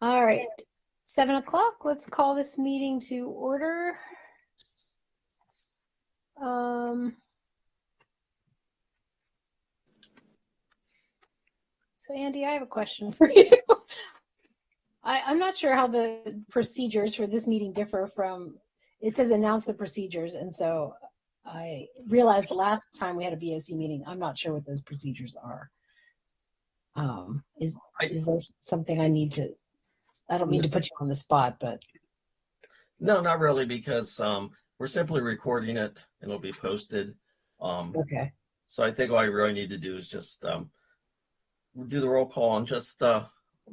All right, 7 o'clock. Let's call this meeting to order. So Andy, I have a question for you. I'm not sure how the procedures for this meeting differ from, it says announce the procedures. And so I realized the last time we had a BOC meeting, I'm not sure what those procedures are. Is there something I need to, I don't mean to put you on the spot, but. No, not really, because we're simply recording it and it'll be posted. Okay. So I think all I really need to do is just do the roll call and just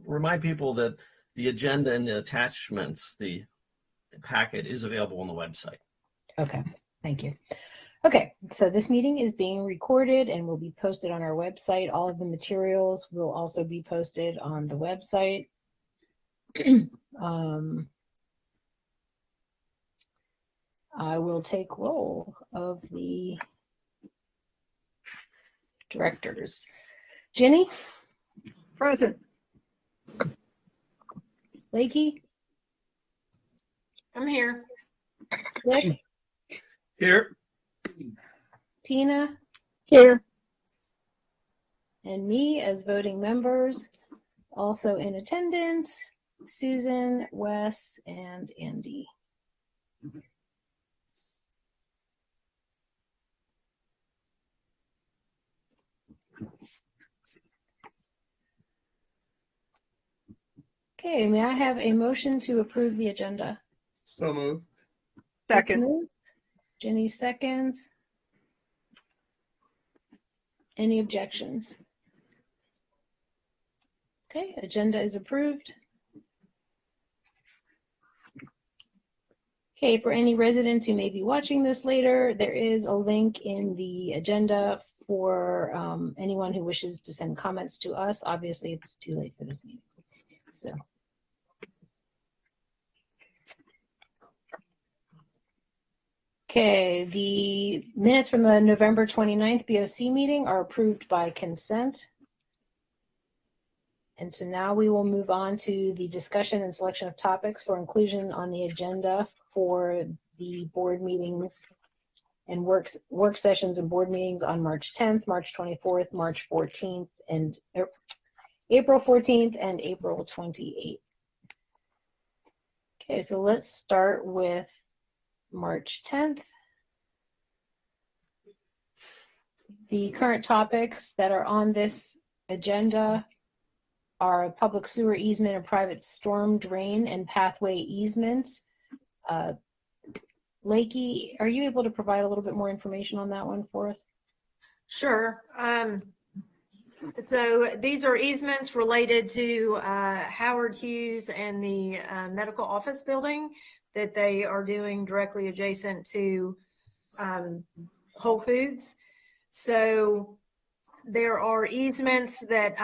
remind people that the agenda and the attachments, the packet is available on the website. Okay, thank you. Okay, so this meeting is being recorded and will be posted on our website. All of the materials will also be posted on the website. I will take roll of the directors. Jenny? Present. Lakey? I'm here. Dick? Here. Tina? Here. And me as voting members. Also in attendance, Susan, Wes, and Andy. Okay, may I have a motion to approve the agenda? So moved. Second. Moves. Jenny seconds. Any objections? Okay, agenda is approved. Okay, for any residents who may be watching this later, there is a link in the agenda for anyone who wishes to send comments to us. Obviously, it's too late for this meeting. So. Okay, the minutes from the November 29th BOC meeting are approved by consent. And so now we will move on to the discussion and selection of topics for inclusion on the agenda for the board meetings and work sessions and board meetings on March 10th, March 24th, March 14th, and April 14th and April 28th. Okay, so let's start with March 10th. The current topics that are on this agenda are public sewer easement and private storm drain and pathway easement. Lakey, are you able to provide a little bit more information on that one for us? Sure. So these are easements related to Howard Hughes and the medical office building that they are doing directly adjacent to Whole Foods. So there are easements that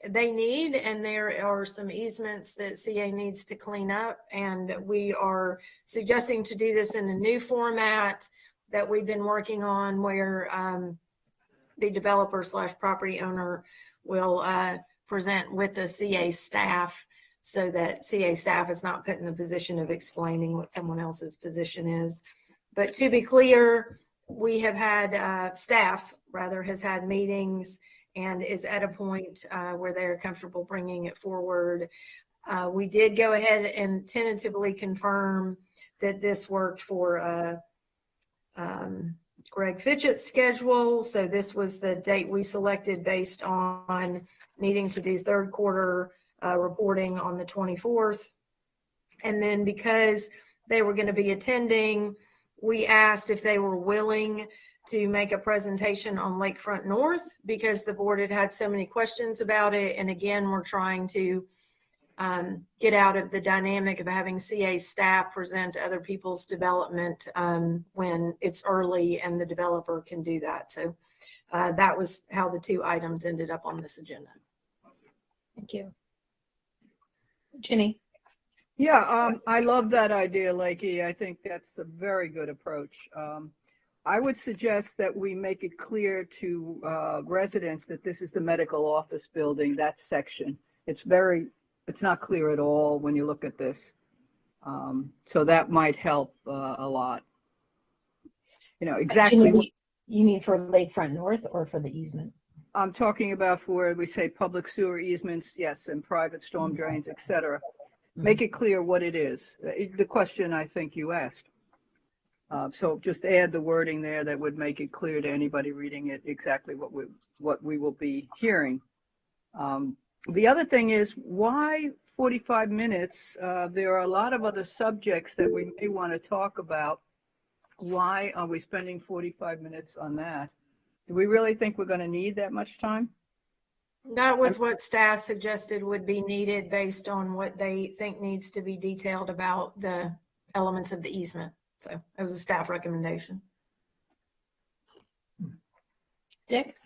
they need, and there are some easements that CA needs to clean up, and we are suggesting to do this in a new format that we've been working on, where the developer / property owner will present with the CA staff, so that CA staff is not put in the position of explaining what someone else's position is. But to be clear, we have had staff rather has had meetings and is at a point where they're comfortable bringing it forward. We did go ahead and tentatively confirm that this worked for Greg Fitchett's schedule. So this was the date we selected based on needing to do third quarter reporting on the 24th. And then because they were going to be attending, we asked if they were willing to make a presentation on Lakefront North, because the board had so many questions about it. And again, we're trying to get out of the dynamic of having CA staff present other people's development when it's early and the developer can do that. So that was how the two items ended up on this agenda. Thank you. Jenny. Yeah, I love that idea, Lakey. I think that's a very good approach. I would suggest that we make it clear to residents that this is the medical office building, that section. It's very it's not clear at all when you look at this. So that might help a lot. You know, exactly. Ginny, you mean for Lakefront North or for the easement? I'm talking about for where we say public sewer easements, yes, and private storm drains, et cetera. Make it clear what it is. The question I think you asked. So just add the wording there that would make it clear to anybody reading it exactly what we will be hearing. The other thing is, why 45 minutes? There are a lot of other subjects that we may want to talk about. Why are we spending 45 minutes on that? Do we really think we're going to need that much time? That was what staff suggested would be needed based on what they think needs to be detailed about the elements of the easement. So it was a staff recommendation. Dick?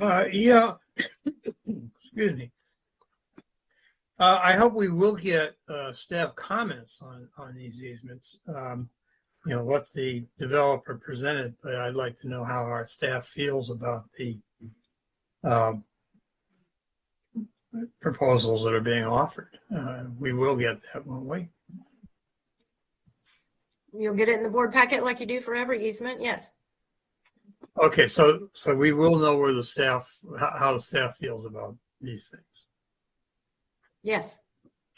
Yeah, excuse me. I hope we will get staff comments on these easements. You know, what the developer presented, but I'd like to know how our staff feels about the proposals that are being offered. We will get that, won't we? You'll get it in the board packet like you do for every easement, yes. Okay, so we will know where the staff, how the staff feels about these things. Yes,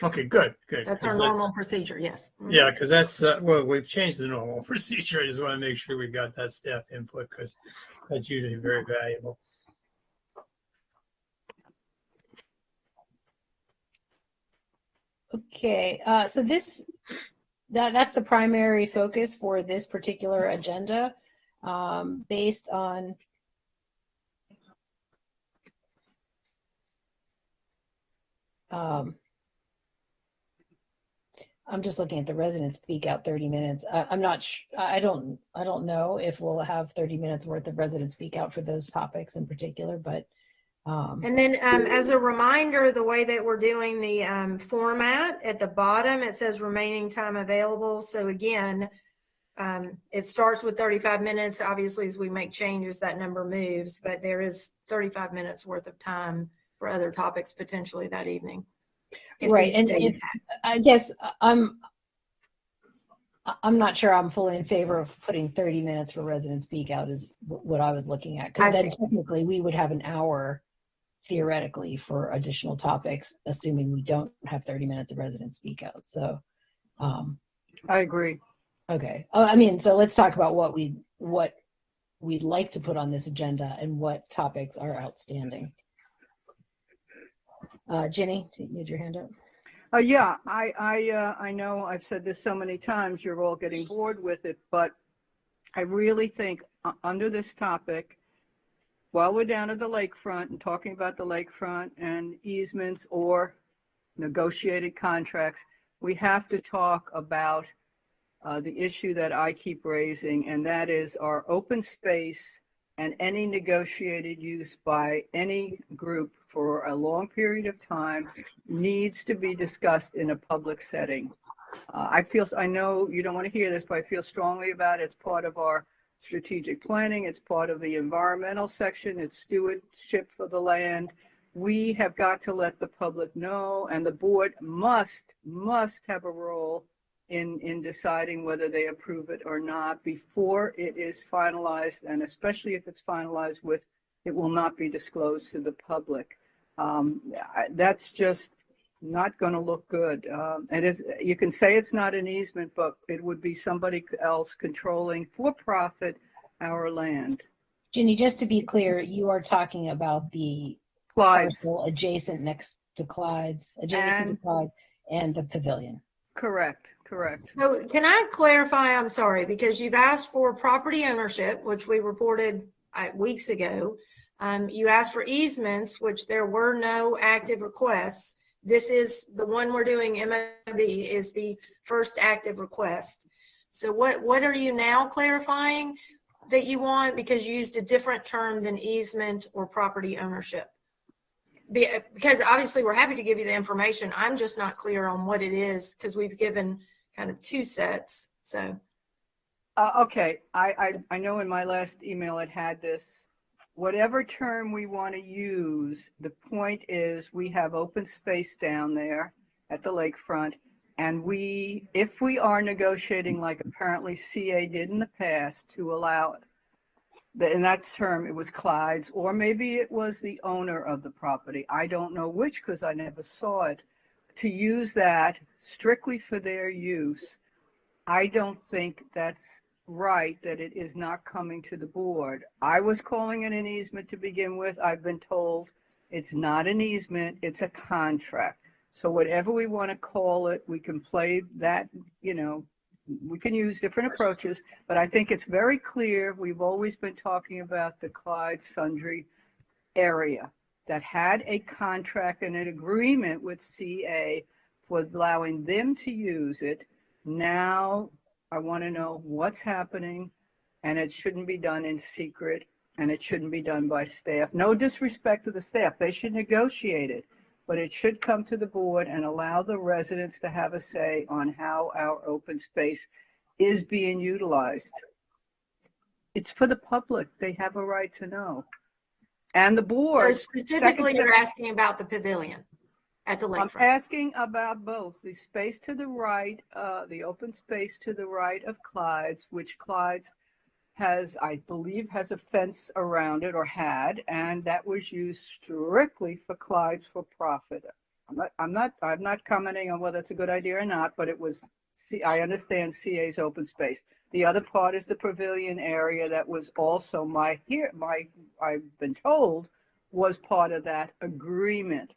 Okay, good. that's our normal procedure, yes. Yeah, because that's, well, we've changed the normal procedure. I just want to make sure we got that staff input because that's usually very valuable. Okay, so that's the primary focus for this particular agenda, based on I'm just looking at the resident speak out 30 minutes. I'm not I don't know if we'll have 30 minutes worth of resident speak out for those topics in particular, but and then as a reminder, the way that we're doing the format at the bottom, it says remaining time available. So again, it starts with 35 minutes. Obviously, as we make changes, that number moves, but there is 35 minutes worth of time for other topics potentially that evening. Right, and I guess I'm not sure I'm fully in favor of putting 30 minutes for resident speak out is what I was looking at, because then technically we would have an hour theoretically for additional topics, assuming we don't have 30 minutes of resident speak out. So I agree. Okay. I mean, so let's talk about what we'd like to put on this agenda and what topics are outstanding. Ginny, you had your hand up. Yeah, I know I've said this so many times, you're all getting bored with it, but I really think under this topic, while we're down at the lakefront and talking about the lakefront and easements or negotiated contracts, we have to talk about the issue that I keep raising, and that is our open space and any negotiated use by any group for a long period of time needs to be discussed in a public setting. I know you don't want to hear this, but I feel strongly about it. It's part of our strategic planning. It's part of the environmental section. It's stewardship for the land. We have got to let the public know, and the board must have a role in deciding whether they approve it or not before it is finalized, and especially if it's finalized with, it will not be disclosed to the public. That's just not going to look good. It is. You can say it's not an easement, but it would be somebody else controlling for profit our land. Ginny, just to be clear, you are talking about the Clyde's. parcel adjacent next to Clyde's, adjacent to Clyde's and the pavilion. Correct. So can I clarify? I'm sorry, because you've asked for property ownership, which we reported weeks ago. You asked for easements, which there were no active requests. This is the one we're doing. MOB is the first active request. So what are you now clarifying that you want? Because you used a different term than easement or property ownership. Because obviously we're happy to give you the information. I'm just not clear on what it is because we've given kind of two sets. So Okay, I know in my last email it had this whatever term we want to use, the point is we have open space down there at the lakefront. And if we are negotiating like apparently CA did in the past to allow it, in that term, it was Clyde's, or maybe it was the owner of the property. I don't know which because I never saw it. To use that strictly for their use, I don't think that's right that it is not coming to the board. I was calling it an easement to begin with. I've been told it's not an easement, it's a contract. So whatever we want to call it, we can play that, we can use different approaches, but I think it's very clear. We've always been talking about the Clyde Sundry area that had a contract and an agreement with CA for allowing them to use it. Now I want to know what's happening, and it shouldn't be done in secret, and it shouldn't be done by staff. No disrespect to the staff. They should negotiate it, but it should come to the board and allow the residents to have a say on how our open space is being utilized. It's for the public. They have a right to know. And the board. So specifically, you're asking about the pavilion at the lakefront. I'm asking about both the space to the right, the open space to the right of Clyde's, which Clyde's has, I believe, has a fence around it or had, and that was used strictly for Clyde's for profit. I'm not commenting on whether it's a good idea or not, but it was. I understand CA's open space. The other part is the pavilion area that was also I've been told was part of that agreement.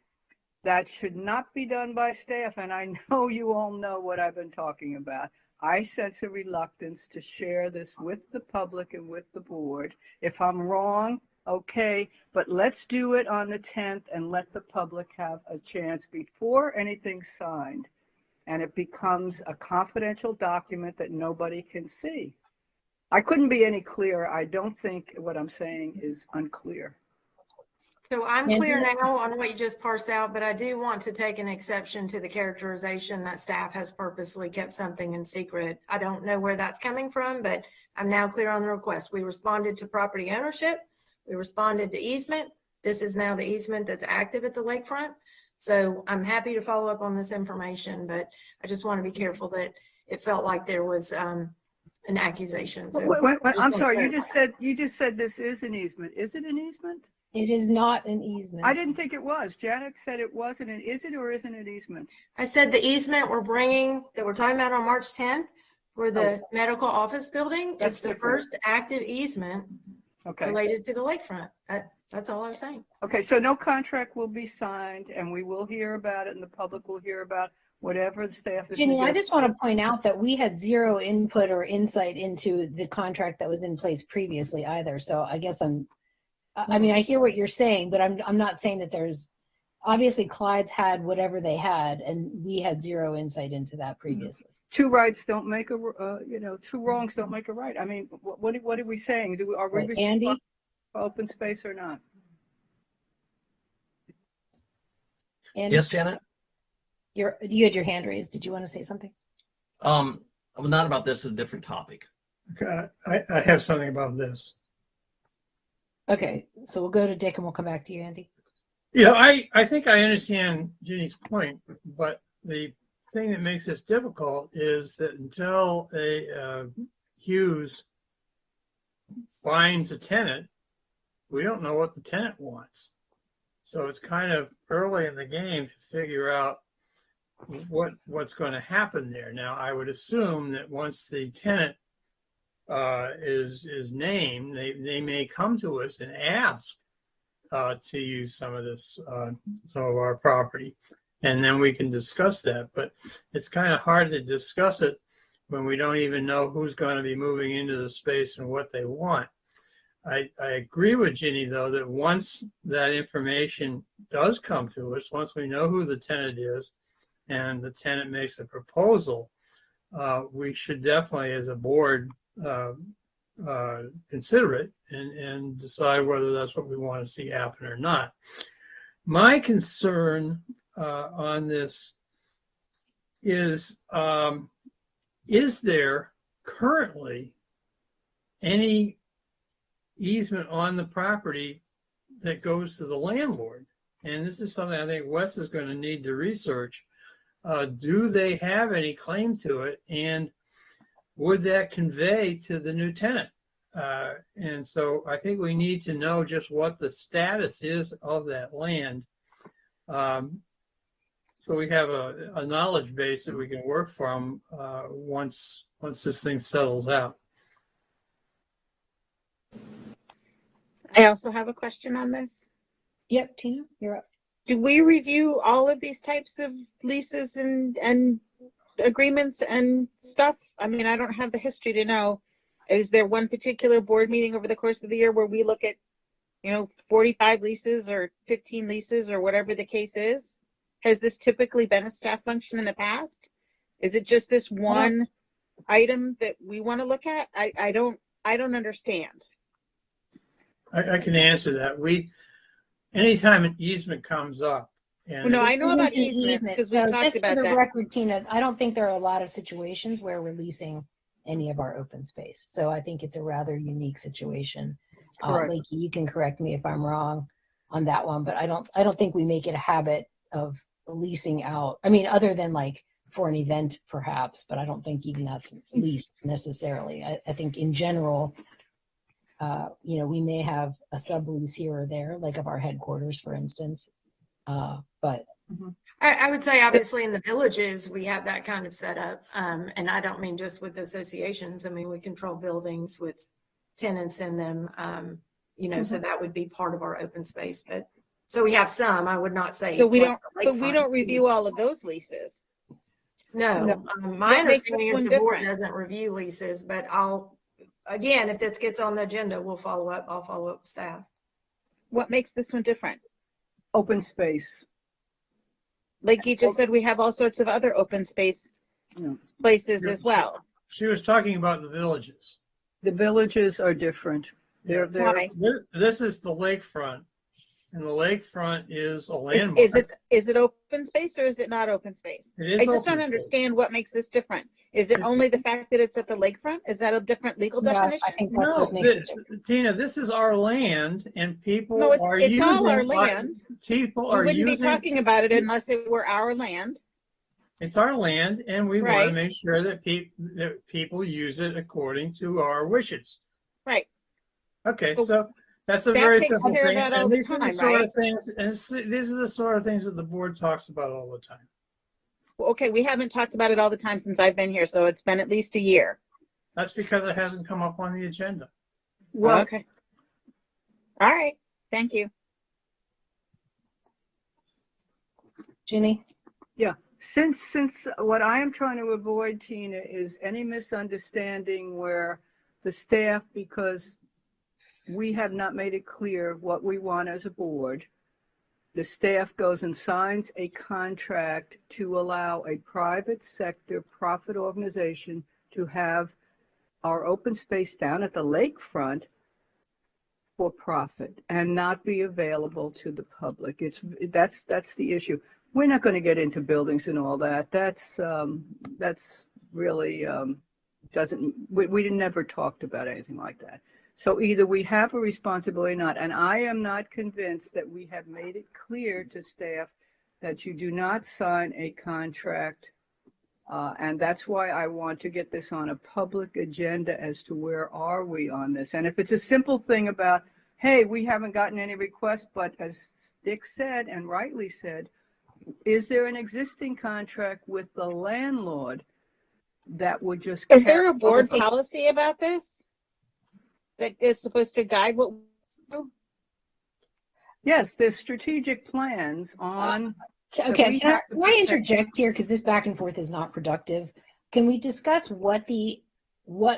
That should not be done by staff, and I know you all know what I've been talking about. I sense a reluctance to share this with the public and with the board. If I'm wrong, okay, but let's do it on the 10th and let the public have a chance before anything's signed, and it becomes a confidential document that nobody can see. I couldn't be any clearer. I don't think what I'm saying is unclear. So I'm clear now on what you just parsed out, but I do want to take an exception to the characterization that staff has purposely kept something in secret. I don't know where that's coming from, but I'm now clear on the request. We responded to property ownership. We responded to easement. This is now the easement that's active at the lakefront. So I'm happy to follow up on this information, but I just want to be careful that it felt like there was an accusation. So wait, I'm sorry, you just said this is an easement. Is it an easement? It is not an easement. I didn't think it was. Janet said it wasn't. Is it or isn't it easement? I said the easement that we're talking about on March 10th for the medical office building. It's the first active easement related to the lakefront. That's all I was saying. Okay, so no contract will be signed, and we will hear about it, and the public will hear about whatever the staff is. Ginny, I just want to point out that we had zero input or insight into the contract that was in place previously either. So I guess I mean, I hear what you're saying, but I'm not saying that there's, obviously Clyde's had whatever they had, and we had zero insight into that previously. Two rights don't make two wrongs don't make a right. I mean, what are we saying? Are we Right. Andy? for open space or not? Andy, Yes, Janet? you had your hand raised. Did you want to say something? Well, not about this, a different topic. Okay, I have something about this. Okay, so we'll go to Dick and we'll come back to you, Andy. Yeah, I think I understand Ginny's point, but the thing that makes this difficult is that until Hughes finds a tenant, we don't know what the tenant wants. So it's kind of early in the game to figure out what's going to happen there. Now, I would assume that once the tenant is named, they may come to us and ask to use some of our property, and then we can discuss that. But it's kind of hard to discuss it when we don't even know who's going to be moving into the space and what they want. I agree with Ginny, though, that once that information does come to us, once we know who the tenant is and the tenant makes a proposal, we should definitely, as a board, consider it and decide whether that's what we want to see happen or not. My concern on this is there currently any easement on the property that goes to the landlord. And this is something I think Wes is going to need to research. Do they have any claim to it? And would that convey to the new tenant? And so I think we need to know just what the status is of that land. So we have a knowledge base that we can work from once this thing settles out. I also have a question on this. Yep, Tina, you're up. Do we review all of these types of leases and agreements and stuff? I mean, I don't have the history to know. Is there one particular board meeting over the course of the year where we look at, 45 leases or 15 leases or whatever the case is? Has this typically been a staff function in the past? Is it just this one item that we want to look at? I don't understand. I can answer that. Anytime an easement comes up, and No, I know about This isn't an easements because we No, talked just about for the that. record, Tina, I don't think there are a lot of situations where we're leasing any of our open space. So I think it's a rather unique situation. Correct. Lakey, you can correct me if I'm wrong on that one, but I don't think we make it a habit of leasing out. I mean, other than like for an event perhaps, but I don't think even that's leased necessarily. I think in general, we may have a sublease here or there, like of our headquarters, for instance. But I would say obviously in the villages, we have that kind of setup. And I don't mean just with associations. I mean, we control buildings with tenants in them, so that would be part of our open space. But so we have some, I would not say. So we like don't, the but we lakefront. don't review all of those leases. No, my What makes this understanding is one the board different? doesn't review leases, but again, if this gets on the agenda, I'll follow up with staff. What makes this one different? Open space. Like you just said, we have all sorts of other open space Yeah. places as well. she was talking about the villages. The villages are different. They're Why? This is the lakefront, and the lakefront is a Is landmark. it open space or is it not open space? It is I just open don't space. understand what makes this different. Is it only the fact that it's at the lakefront? Is that a different legal yeah, definition? I think that's No, what makes it different. Tina, this is our land, and people No, are it's using all our land. People We are wouldn't be using. talking about it unless it were our land. It's our land, and we want Right. to make sure that people use it according to our wishes. Right. Okay, So so that's a staff very takes simple care of thing. that all And the these are the time, sort right? of things, and these are the sort of things that the board talks about all the time. Well, okay, we haven't talked about it all the time since I've been here, so it's been at least a year. That's because it hasn't come up on the agenda. well, Okay. All right. Thank you. Ginny? since what I am trying to avoid, Tina, is any misunderstanding where the staff, because we have not made it clear what we want as a board, the staff goes and signs a contract to allow a private sector profit organization to have our open space down at the lakefront for profit and not be available to the public. That's the issue. We're not going to get into buildings and all that. That's really we never talked about anything like that. So either we have a responsibility or not. And I am not convinced that we have made it clear to staff that you do not sign a contract. And that's why I want to get this on a public agenda as to where are we on this. And if it's a simple thing about, hey, we haven't gotten any requests, but as Dick said, and rightly said, is there an existing contract with the landlord that would just Is there carry a board over? policy about this that is supposed to guide what we do? Yes, there's strategic plans on. Okay, we can have to I protect- interject here because this back and forth is not productive? Can we discuss what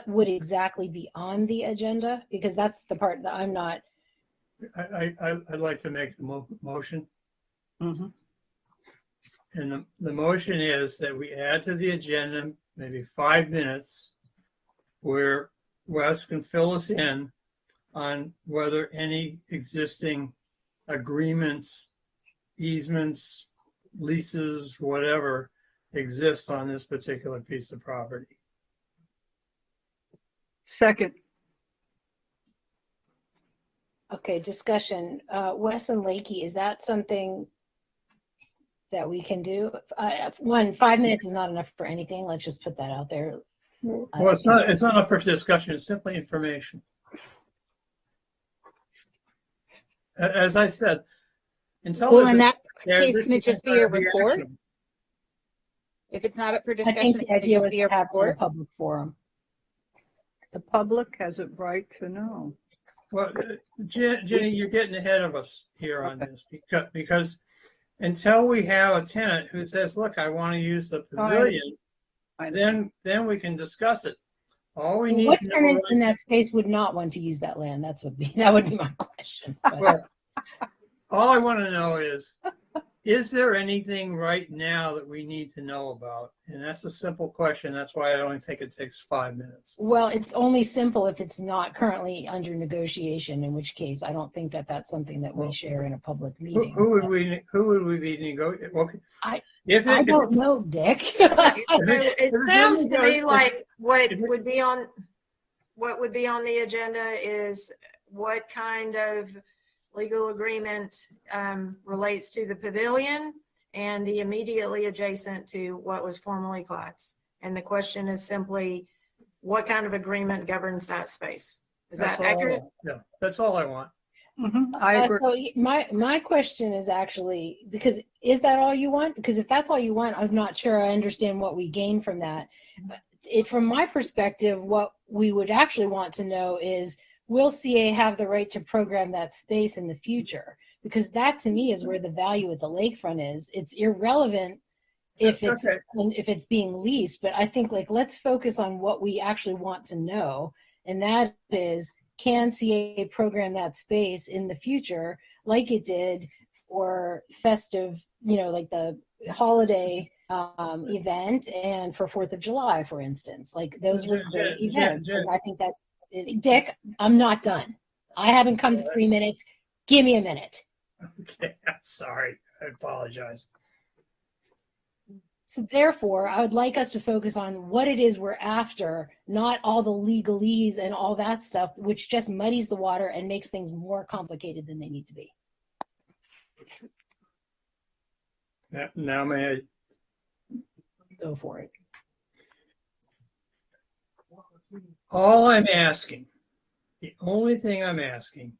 would exactly be on the agenda? Because that's the part that I'm not. I'd like to make the motion. Mhm. And the motion is that we add to the agenda maybe 5 minutes where Wes can fill us in on whether any existing agreements, easements, leases, whatever exist on this particular piece of property. Second. Okay, discussion. Wes and Lakey, is that something that we can do? 5 minutes is not enough for anything. Let's just put that out there. Well, it's not enough for discussion, it's simply information. As I said, until Well, there's in a- that there- case, this can it is just be gonna a report? actionable. If it's not up for I think discussion, the can it idea just was be to a have it in a report? public forum. The public has a right to know. Well, Jenny, you're getting ahead of us here on this because until we have a tenant who says, look, I want to use the pavilion, then we can discuss it. All we need What to know tenant in right that space would not want to use that land? That would be my question. But well, all I want to know is there anything right now that we need to know about? And that's a simple question. That's why I only think it takes 5 minutes. well, it's only simple if it's not currently under negotiation, in which case I don't think that that's something that we share in a public meeting. Who would we be negotiating? Okay. I If don't know, Dick. So it sounds to me like what would be on the agenda is what kind of legal agreement relates to the pavilion and the immediately adjacent to what was formerly Clyde's. And the question is simply, what kind of agreement governs that space? Is that accurate? Yeah, that's all I want. I agree. So my question is actually, because is that all you want? Because if that's all you want, I'm not sure I understand what we gain from that. From my perspective, what we would actually want to know is, will CA have the right to program that space in the future? Because that to me is where the value at the lakefront is. It's irrelevant if it's being leased, but I think let's focus on what we actually want to know, and that is, can CA program that space in the future like it did for festive, like the holiday event and for 4th of July, for instance? Those were great events. And I think that's, Dick, I'm not done. I haven't come to 3 minutes. Give me a minute. Okay, I'm sorry. I apologize. So therefore, I would like us to focus on what it is we're after, not all the legalese and all that stuff, which just muddies the water and makes things more complicated than they need to be. Now may I? Go for it. All I'm asking, the only thing I'm asking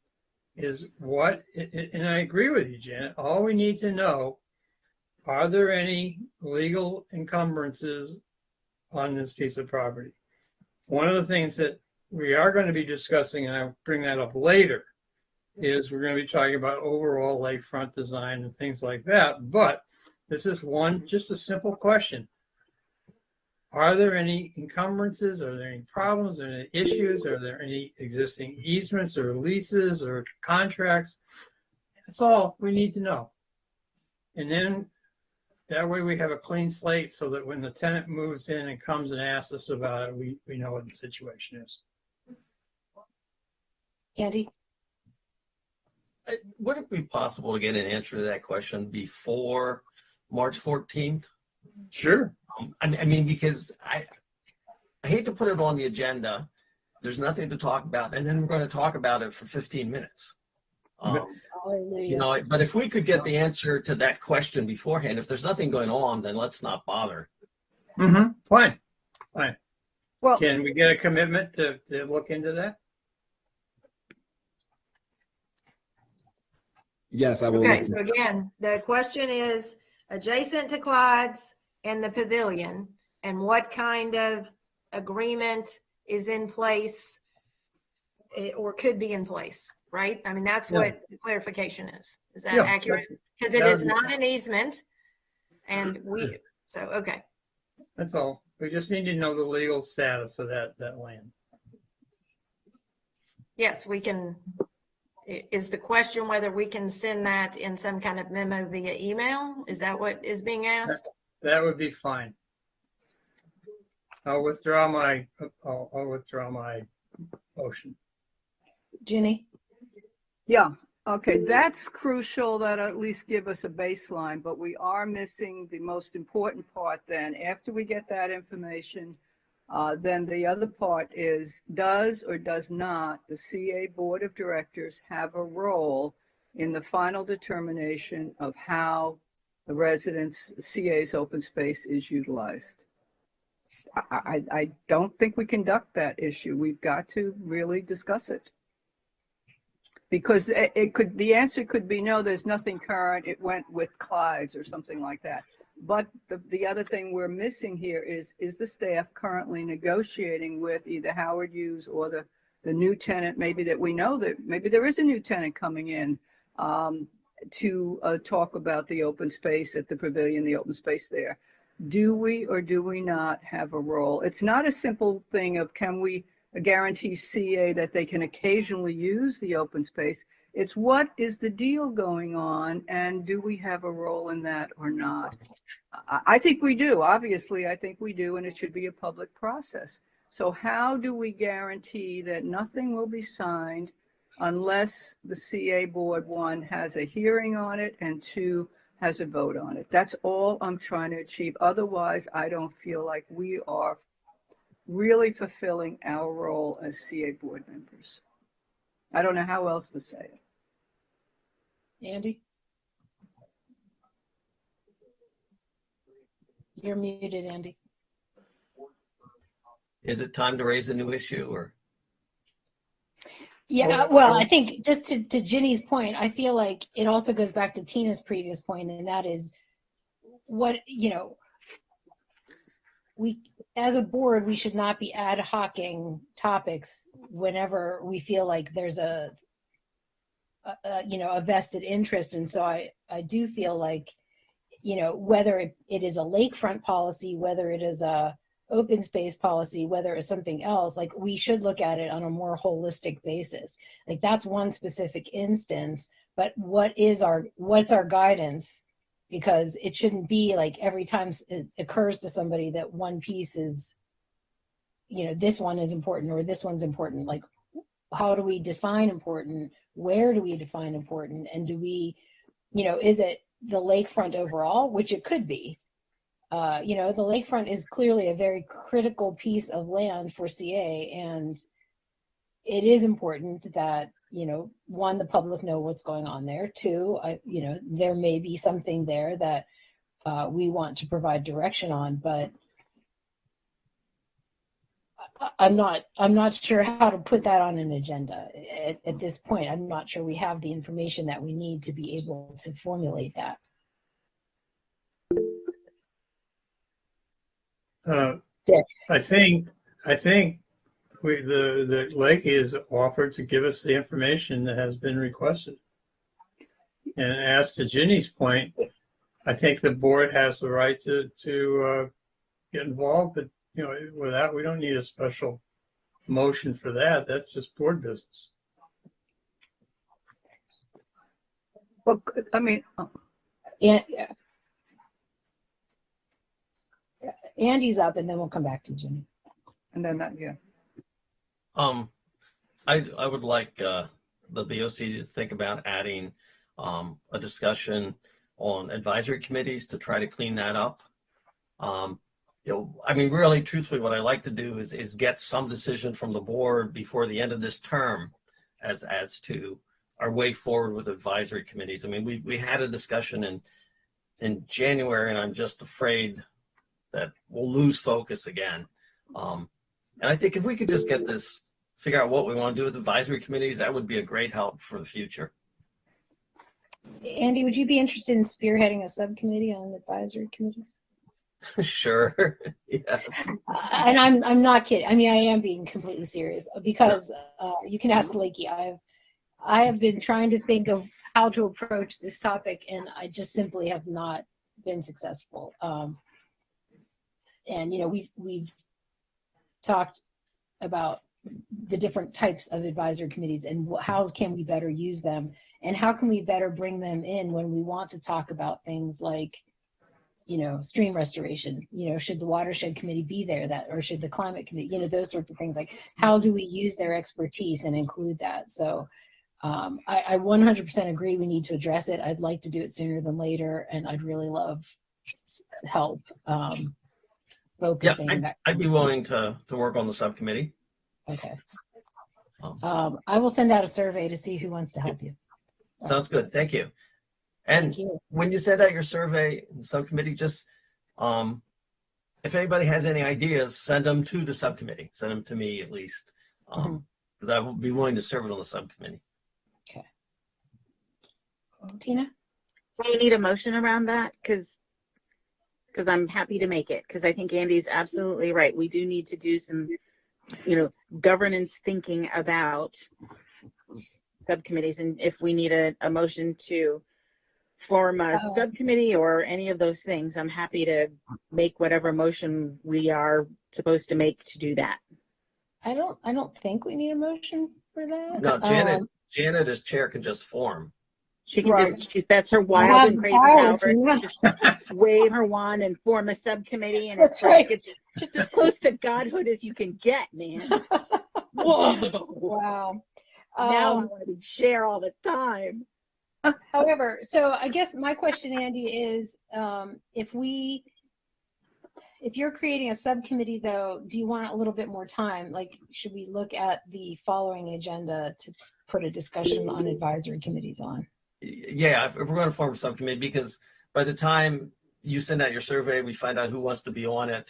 is and I agree with you, Janet, all we need to know, are there any legal encumbrances on this piece of property? One of the things that we are going to be discussing, and I'll bring that up later, is we're going to be talking about overall lakefront design and things like that. But this is just a simple question. Are there any encumbrances? Are there any problems? Are there any issues? Are there any existing easements or leases or contracts? That's all we need to know. And then that way we have a clean slate so that when the tenant moves in and comes and asks us about it, we know what the situation is. Andy? Would it be possible to get an answer to that question before March 14th? Sure. I mean, because I hate to put it on the agenda. There's nothing to talk about, and then we're going to talk about it for 15 minutes. But if we could get the answer to that question beforehand, if there's nothing going on, then let's not bother. Mm-hmm. Fine. Well, Can we get a commitment to look into that? Yes, I will. Okay, so again, the question is adjacent to Clyde's and the pavilion, and what kind of agreement is in place or could be in place, right? I mean, that's what the clarification is. Is that accurate? Because it is not an easement, and okay. That's all. We just need to know the legal status of that land. Yes, we can. Is the question whether we can send that in some kind of memo via email? Is that what is being asked? That would be fine. I'll withdraw my motion. Ginny? yeah, okay, that's crucial, that at least give us a baseline, but we are missing the most important part then. After we get that information, Then the other part is, does or does not the CA Board of Directors have a role in the final determination of how the residents' CA's open space is utilized? I don't think we conduct that issue. We've got to really discuss it. Because the answer could be no, there's nothing current, it went with Clyde's or something like that. But the other thing we're missing here is the staff currently negotiating with either Howard Hughes or the new tenant, maybe that we know that maybe there is a new tenant coming in to talk about the open space at the pavilion, the open space there. Do we or do we not have a role? It's not a simple thing of can we guarantee CA that they can occasionally use the open space. It's what is the deal going on and do we have a role in that or not? I think we do. Obviously, I think we do, and it should be a public process. So how do we guarantee that nothing will be signed unless the CA board, one, has a hearing on it, and two, has a vote on it? That's all I'm trying to achieve. Otherwise, I don't feel like we are really fulfilling our role as CA board members. I don't know how else to say it. Andy? You're muted, Andy. Is it time to raise a new issue or? Yeah, well, I think just to Ginny's point, I feel like it also goes back to Tina's previous point, and that is what, we, as a board, we should not be ad hocing topics whenever we feel like there's a vested interest. And so I do feel like, whether it is a lakefront policy, whether it is a open space policy, whether it's something else, like we should look at it on a more holistic basis. Like that's one specific instance, but what's our guidance? Because it shouldn't be like every time it occurs to somebody that one piece is, this one is important or this one's important. Like, how do we define important? Where do we define important? And do we, is it the lakefront overall, which it could be? The lakefront is clearly a very critical piece of land for CA, and it is important that, one, the public know what's going on there. Two, there may be something there that we want to provide direction on, but I'm not sure how to put that on an agenda at this point. I'm not sure we have the information that we need to be able to formulate that. I think the lake is offered to give us the information that has been requested. And as to Ginny's point, I think the board has the right to get involved, but with that, we don't need a special motion for that. That's just board business. Well, I mean, Andy's up, and then we'll come back to Ginny. and then that, yeah. I would like the BOC to think about adding a discussion on advisory committees to try to clean that up. Really, truthfully, what I like to do is get some decision from the board before the end of this term as to our way forward with advisory committees. We had a discussion in January, and I'm just afraid that we'll lose focus again. And I think if we could just get this, figure out what we want to do with advisory committees, that would be a great help for the future. Andy, would you be interested in spearheading a subcommittee on advisory committees? Sure. Yes. And I'm not kidding. I am being completely serious because you can ask Lakey. I have been trying to think of how to approach this topic, and I just simply have not been successful. And we've talked about the different types of advisory committees and how can we better use them, and how can we better bring them in when we want to talk about things like stream restoration. Should the watershed committee be there, or should the climate committee, those sorts of things. Like, how do we use their expertise and include that? So I 100% agree we need to address it. I'd like to do it sooner than later, and I'd really love help. focusing that. I'd be willing to work on the subcommittee. Okay. Um, I will send out a survey to see who wants to help you. Sounds good. Thank you. And Thank you. when you send out your survey, the subcommittee, just if anybody has any ideas, send them to the subcommittee. Send them to me at least, because I will be willing to serve it on the subcommittee. Okay. Tina? Do you need a motion around that? Because I'm happy to make it, because I think Andy's absolutely right. We do need to do some, governance thinking about subcommittees, and if we need a motion to form a subcommittee or any of those things, I'm happy to make whatever motion we are supposed to make to do that. I don't think we need a motion for that. No, Janet as chair can just form. She can Right. that's her wild and crazy power. Yeah. Just wave her wand and form a subcommittee, and That's it's like, right. it's as close to godhood as you can get, man. Whoa. Wow. Now I want to be chair all the time. However, so I guess my question, Andy, is if you're creating a subcommittee, though, do you want a little bit more time? Like, should we look at the following agenda to put a discussion on advisory committees on? Yeah, if we're going to form a subcommittee, because by the time you send out your survey, we find out who wants to be on it,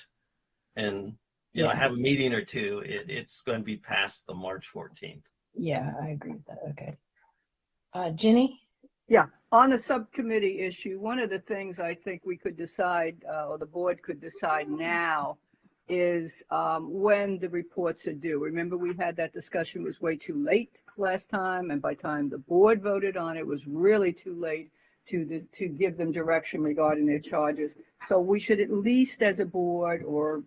and have a meeting or two, it's going to be past the March 14th. Yeah, I agree with that. Okay. Ginny? Yeah, on the subcommittee issue, one of the things I think we could decide, or the board could decide now, is when the reports are due. Remember, we had that discussion, it was way too late last time, and by the time the board voted on it, it was really too late to give them direction regarding their charges. So we should at least, as a board, or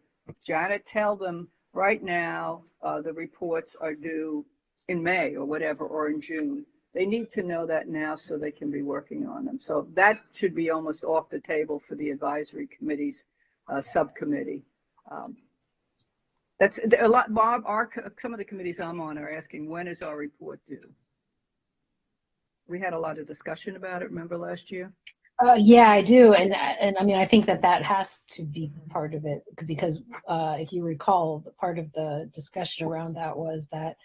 Janet, tell them right now the reports are due in May or whatever, or in June. They need to know that now so they can be working on them. So that should be almost off the table for the advisory committee's subcommittee. That's a lot. Bob, some of the committees I'm on are asking, when is our report due? We had a lot of discussion about it, remember last year? Yeah, I do. And I mean, I think that has to be part of it, because if you recall, part of the discussion around that was that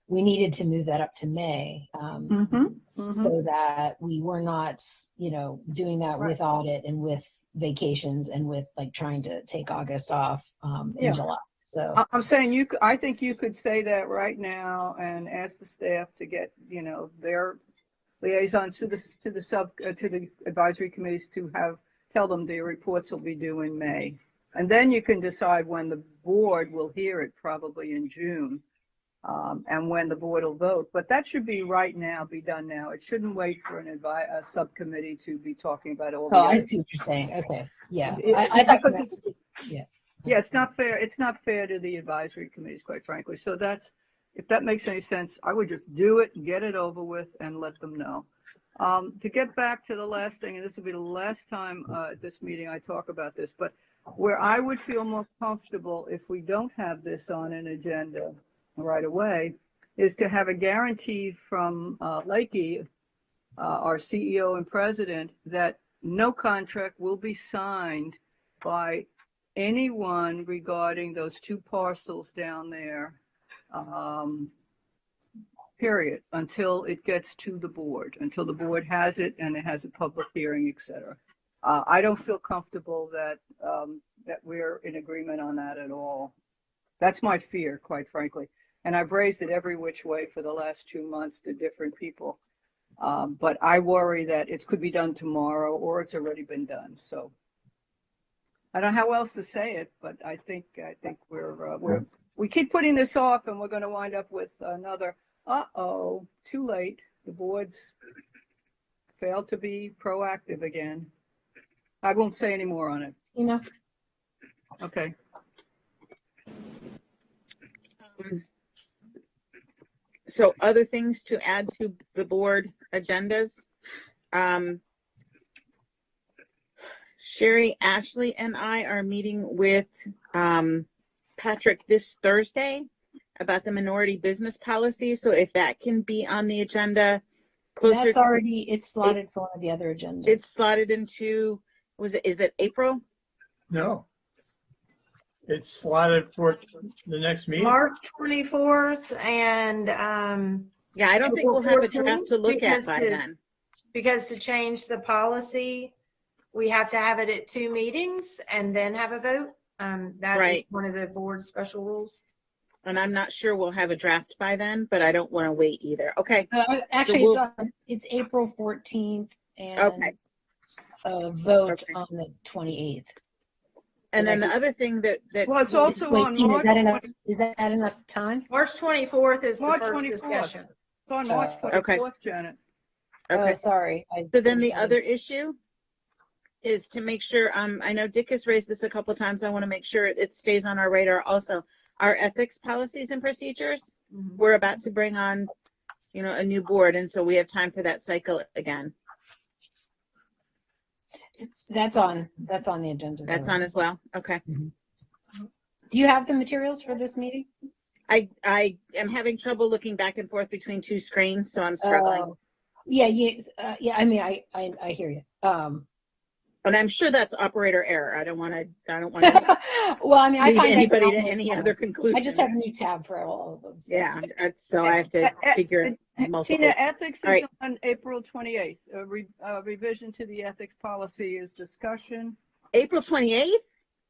we needed to move that up to May, so that we were not, doing that with audit and with vacations and with like trying to take August off in July. So I'm saying I think you could say that right now and ask the staff to get, their liaisons to the advisory committees to tell them their reports will be due in May. And then you can decide when the board will hear it, probably in June. And when the board will vote, but that should be be done now. It shouldn't wait for a subcommittee to be talking about all. I see what you're saying. Okay, yeah, Yeah, it's not fair. It's not fair to the advisory committees, quite frankly. So if that makes any sense, I would just do it and get it over with and let them know. To get back to the last thing, and this will be the last time at this meeting I talk about this, but where I would feel more comfortable if we don't have this on an agenda right away, is to have a guarantee from Lakey, our CEO and president, that no contract will be signed by anyone regarding those two parcels down there, period, until it gets to the board, until the board has it and it has a public hearing, etc. I don't feel comfortable that we're in agreement on that at all. That's my fear, quite frankly. And I've raised it every which way for the last 2 months to different people. But I worry that it could be done tomorrow or it's already been done. So I don't know how else to say it, but I think we keep putting this off, and we're going to wind up with another, too late. The board's failed to be proactive again. I won't say any more on it. enough. Okay. So other things to add to the board agendas. Sherry, Ashley, and I are meeting with Patrick this Thursday about the minority business policy. So if that can be on the agenda closer, That's already, it's slotted for one of the other agendas. it's slotted into, is it April? No. it's slotted for the next meeting? March 24th and Yeah, I don't think April we'll have a 14th, draft to look at because by then. because to change the policy, we have to have it at 2 meetings and then have a vote. That is Right. one of the board's special rules. And I'm not sure we'll have a draft by then, but I don't want to wait either. Okay. Actually, we'll- it's April 14th and Okay. a vote Okay. on the 28th. And then the that- other thing that Well, it's Wait, also on Tina, March, is that enough time? March 24th is the March first 24th. discussion. it's on March Okay. 24th, Janet. okay. Oh, sorry. So then the other issue is to make sure, I know Dick has raised this a couple times. I want to make sure it stays on our radar also. Our ethics policies and procedures, we're about to bring on, a new board. And so we have time for that cycle again. That's on the agenda. That's on as well. Okay. Do you have the materials for this meeting? I am having trouble looking back and forth between two screens, so I'm struggling. Yeah. I mean, I hear you. And I'm sure that's operator error. I don't want to Well, I mean, I lead find anybody to that any other conclusion. I just have a new tab for all of them. So. Yeah, so I have to figure multiple. Tina, ethics All is right. on April 28th. Revision to the ethics policy is discussion. April 28th,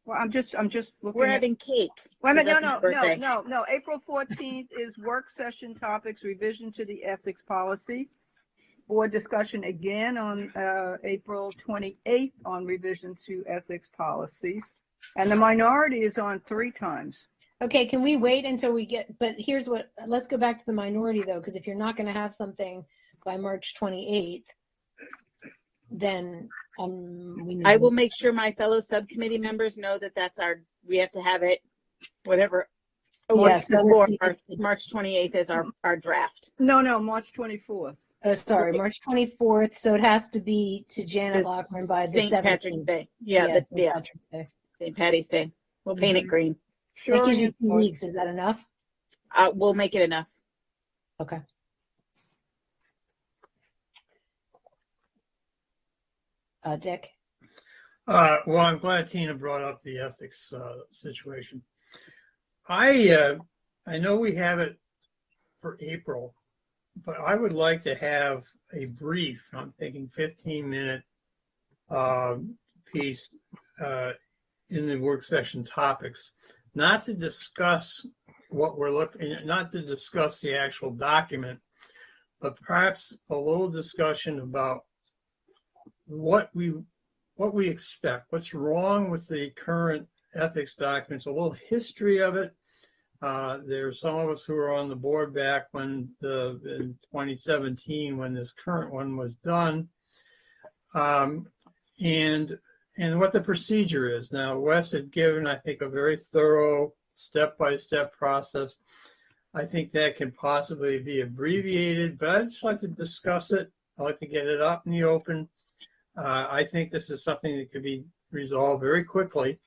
Well, I'm just looking we're at. having cake. Wait a minute, 'cause no, that's my birthday. no. April 14th is work session topics, revision to the ethics policy. Board discussion again on April 28th on revision to ethics policies. And the minority is on 3 times. Okay, can we wait until we get, but let's go back to the minority though, because if you're not going to have something by March 28th, then we need I will make sure my fellow subcommittee members know that we have to have it, whatever. Yes, so before let's see. March 28th is our draft. No, March 24th. Oh, sorry, March 24th, so it has to be to Janet This Lockman by the St. 17th. Patrick's Day. Yeah, St. Patrick's Day. St. Patty's Day. We'll paint it green. That gives you 2 Sure. weeks, is that enough? We'll make it enough. Okay. Dick? Well, I'm glad Tina brought up the ethics situation. I know we have it for April, but I would like to have a brief, I'm thinking 15-minute piece in the work session topics, not to discuss what we're looking, not to discuss the actual document, but perhaps a little discussion about what we expect, what's wrong with the current ethics documents, a little history of it. There's some of us who were on the board back in 2017 when this current one was done, and what the procedure is. Now, Wes had given, I think, a very thorough step-by-step process. I think that can possibly be abbreviated, but I'd just like to discuss it. I'd like to get it up in the open. I think this is something that could be resolved very quickly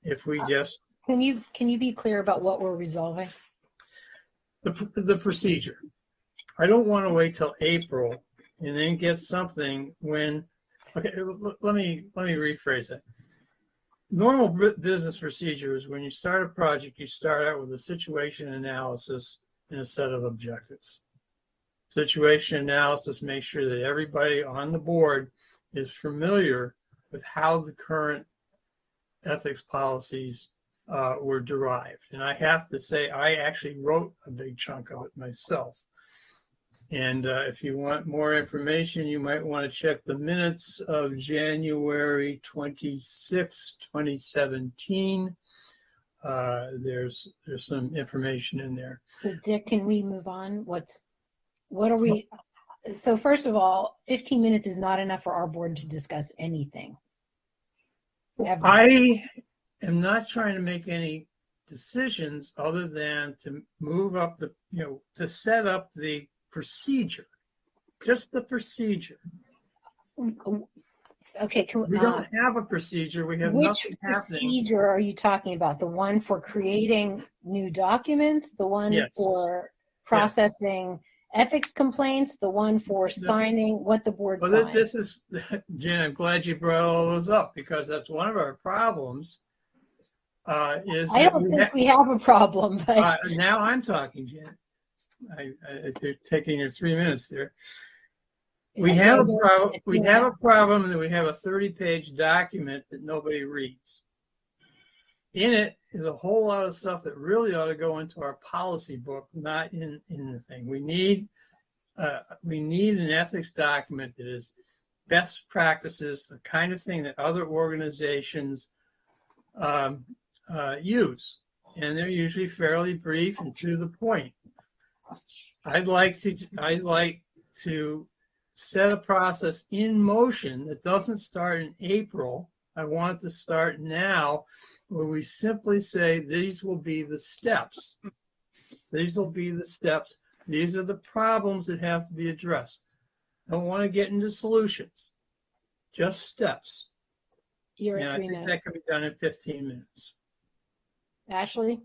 if we just. Can you be clear about what we're resolving? The procedure. I don't want to wait till April and then get something when. Okay, let me rephrase that. Normal business procedure is when you start a project, you start out with a situation analysis and a set of objectives. Situation analysis makes sure that everybody on the board is familiar with how the current ethics policies were derived. And I have to say, I actually wrote a big chunk of it myself. And if you want more information, you might want to check the minutes of January 26, 2017. There's some information in there. So Dick, can we move on? What are we? So first of all, 15 minutes is not enough for our board to discuss anything. Ever. I am not trying to make any decisions other than to move up to set up the procedure, just the procedure. Okay, We don't have a procedure. We have which nothing happening. procedure are you talking about? The one for creating new documents, the one Yes. for processing ethics complaints, the one for signing what the board Well, signs? this is, Jen, I'm glad you brought all those up because that's one of our problems is I that don't think we have a problem, but now I'm talking, Jen. You're taking your 3 minutes there. We have a problem. We have a problem that we have a 30-page document that nobody reads. In it is a whole lot of stuff that really ought to go into our policy book, not in the thing. We need an ethics document that is best practices, the kind of thing that other organizations use, and they're usually fairly brief and to the point. I'd like to set a process in motion that doesn't start in April. I want it to start now, where we simply say these will be the steps. These will be the steps. These are the problems that have to be addressed. I don't want to get into solutions, just steps. you're And at I 3 think that minutes. can be done in 15 minutes. Ashley?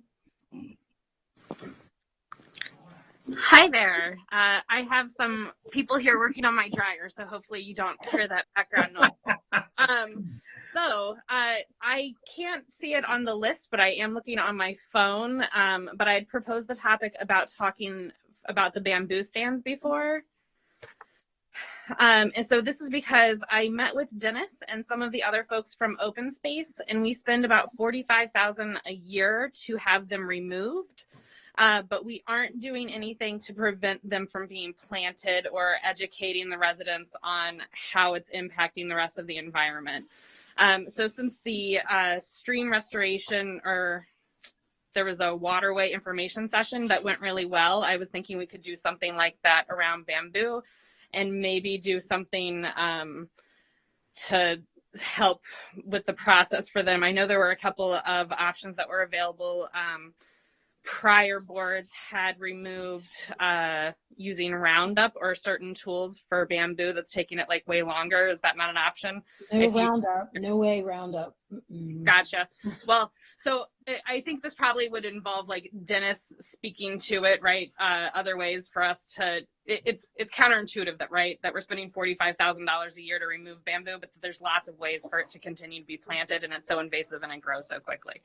Hi there. I have some people here working on my dryer, so hopefully you don't hear that background noise. I can't see it on the list, but I am looking on my phone. But I'd proposed the topic about talking about the bamboo stands before. And so this is because I met with Dennis and some of the other folks from Open Space, and we spend about $45,000 a year to have them removed. But we aren't doing anything to prevent them from being planted or educating the residents on how it's impacting the rest of the environment. So since the stream restoration, or there was a waterway information session that went really well, I was thinking we could do something like that around bamboo, and maybe do something to help with the process for them. I know there were a couple of options that were available. Prior boards had removed using Roundup or certain tools for bamboo that's taking it like way longer. Is that not an option? No Roundup. No way Roundup. Gotcha. Well, so I think this probably would involve like Dennis speaking to it, right? Other ways for us to, it's counterintuitive that, right, that we're spending $45,000 a year to remove bamboo, but there's lots of ways for it to continue to be planted, and it's so invasive and it grows so quickly.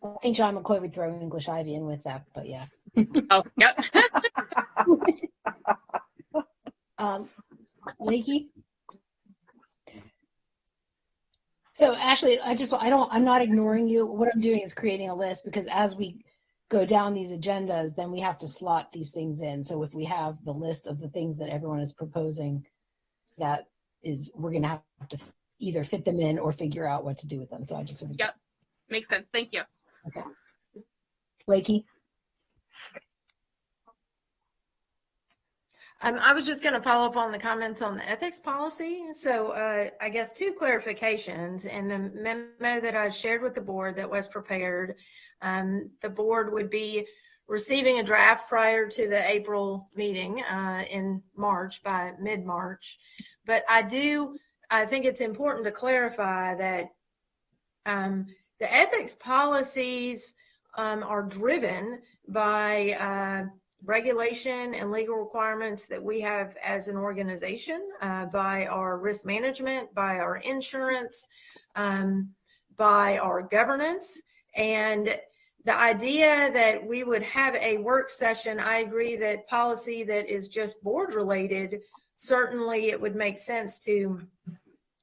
I think John McCoy would throw English ivy in with that, but yeah. Oh, yep. Lakey? So Ashley, I'm not ignoring you. What I'm doing is creating a list, because as we go down these agendas, then we have to slot these things in. So if we have the list of the things that everyone is proposing, we're going to have to either fit them in or figure out what to do with them. So I just sort of. Yep. Makes sense. Thank you. Okay. Lakey? I was just going to follow up on the comments on the ethics policy. So I guess 2 clarifications. In the memo that I shared with the board that was prepared, the board would be receiving a draft prior to the April meeting in March, by mid-March. But I think it's important to clarify that the ethics policies are driven by regulation and legal requirements that we have as an organization, by our risk management, by our insurance, by our governance. And the idea that we would have a work session, I agree that policy that is just board related, certainly it would make sense to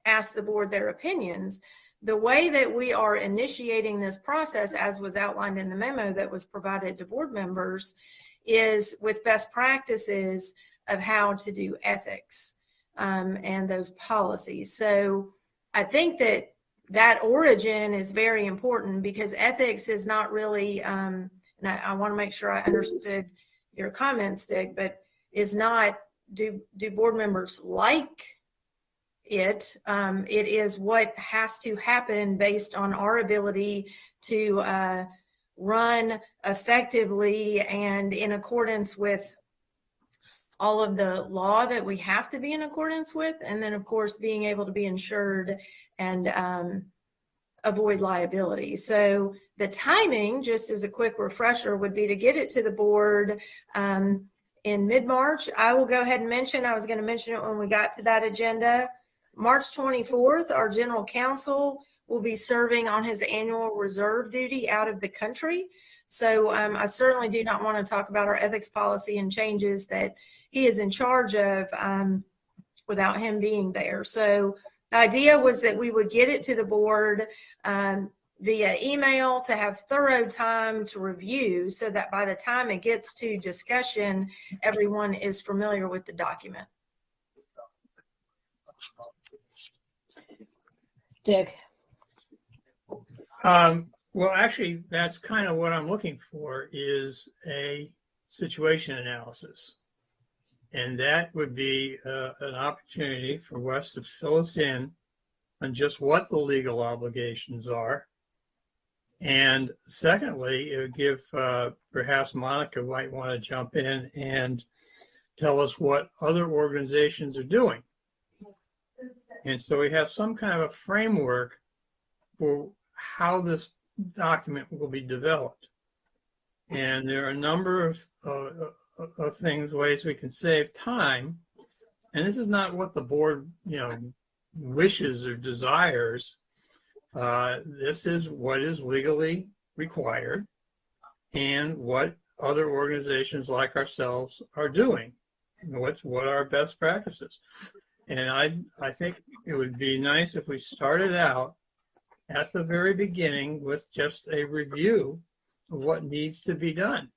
ask the board their opinions. The way that we are initiating this process, as was outlined in the memo that was provided to board members, is with best practices of how to do ethics and those policies. So I think that origin is very important, because ethics is not really, and I want to make sure I understood your comments, Dick, but is not, do board members like it? It is what has to happen based on our ability to run effectively and in accordance with all of the law that we have to be in accordance with, and then of course being able to be insured and avoid liability. So the timing, just as a quick refresher, would be to get it to the board in mid-March. I will go ahead and mention, I was going to mention it when we got to that agenda, March 24th, our general counsel will be serving on his annual reserve duty out of the country. So I certainly do not want to talk about our ethics policy and changes that he is in charge of without him being there. So the idea was that we would get it to the board via email to have thorough time to review so that by the time it gets to discussion, everyone is familiar with the document. Dick. Well, actually, that's kind of what I'm looking for is a situation analysis. And that would be an opportunity for Wes to fill us in on just what the legal obligations are. And secondly, it would give perhaps Monica might want to jump in and tell us what other organizations are doing. And so we have some kind of a framework for how this document will be developed. And there are a number of things, ways we can save time. And this is not what the board, wishes or desires. This is what is legally required and what other organizations like ourselves are doing. What are our best practices? And I think it would be nice if we started out at the very beginning with just a review of what needs to be done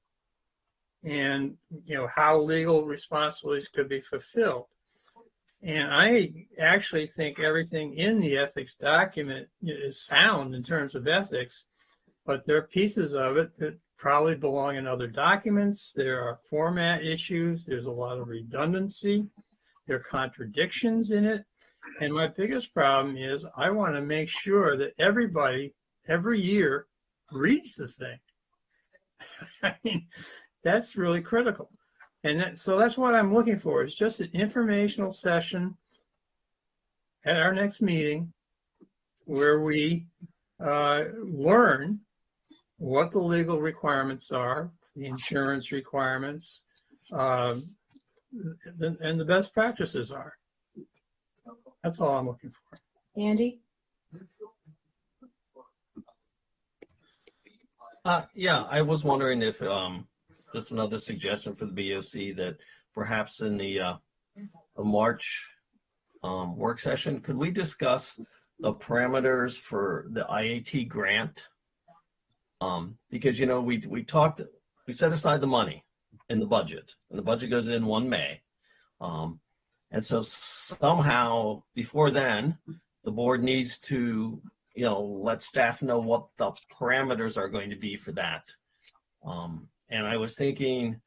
and how legal responsibilities could be fulfilled. And I actually think everything in the ethics document is sound in terms of ethics, but there are pieces of it that probably belong in other documents. There are format issues. There's a lot of redundancy. There are contradictions in it. And my biggest problem is I want to make sure that everybody every year reads the thing. I mean, that's really critical. And so that's what I'm looking for, is just an informational session at our next meeting where we learn what the legal requirements are, the insurance requirements, and the best practices are. That's all I'm looking for. Andy? Yeah, I was wondering if just another suggestion for the BOC that perhaps in the March work session, could we discuss the parameters for the IAT grant? Because we set aside the money in the budget, and the budget goes in 1 May. And so somehow before then, the board needs to, let staff know what the parameters are going to be for that. And I was thinking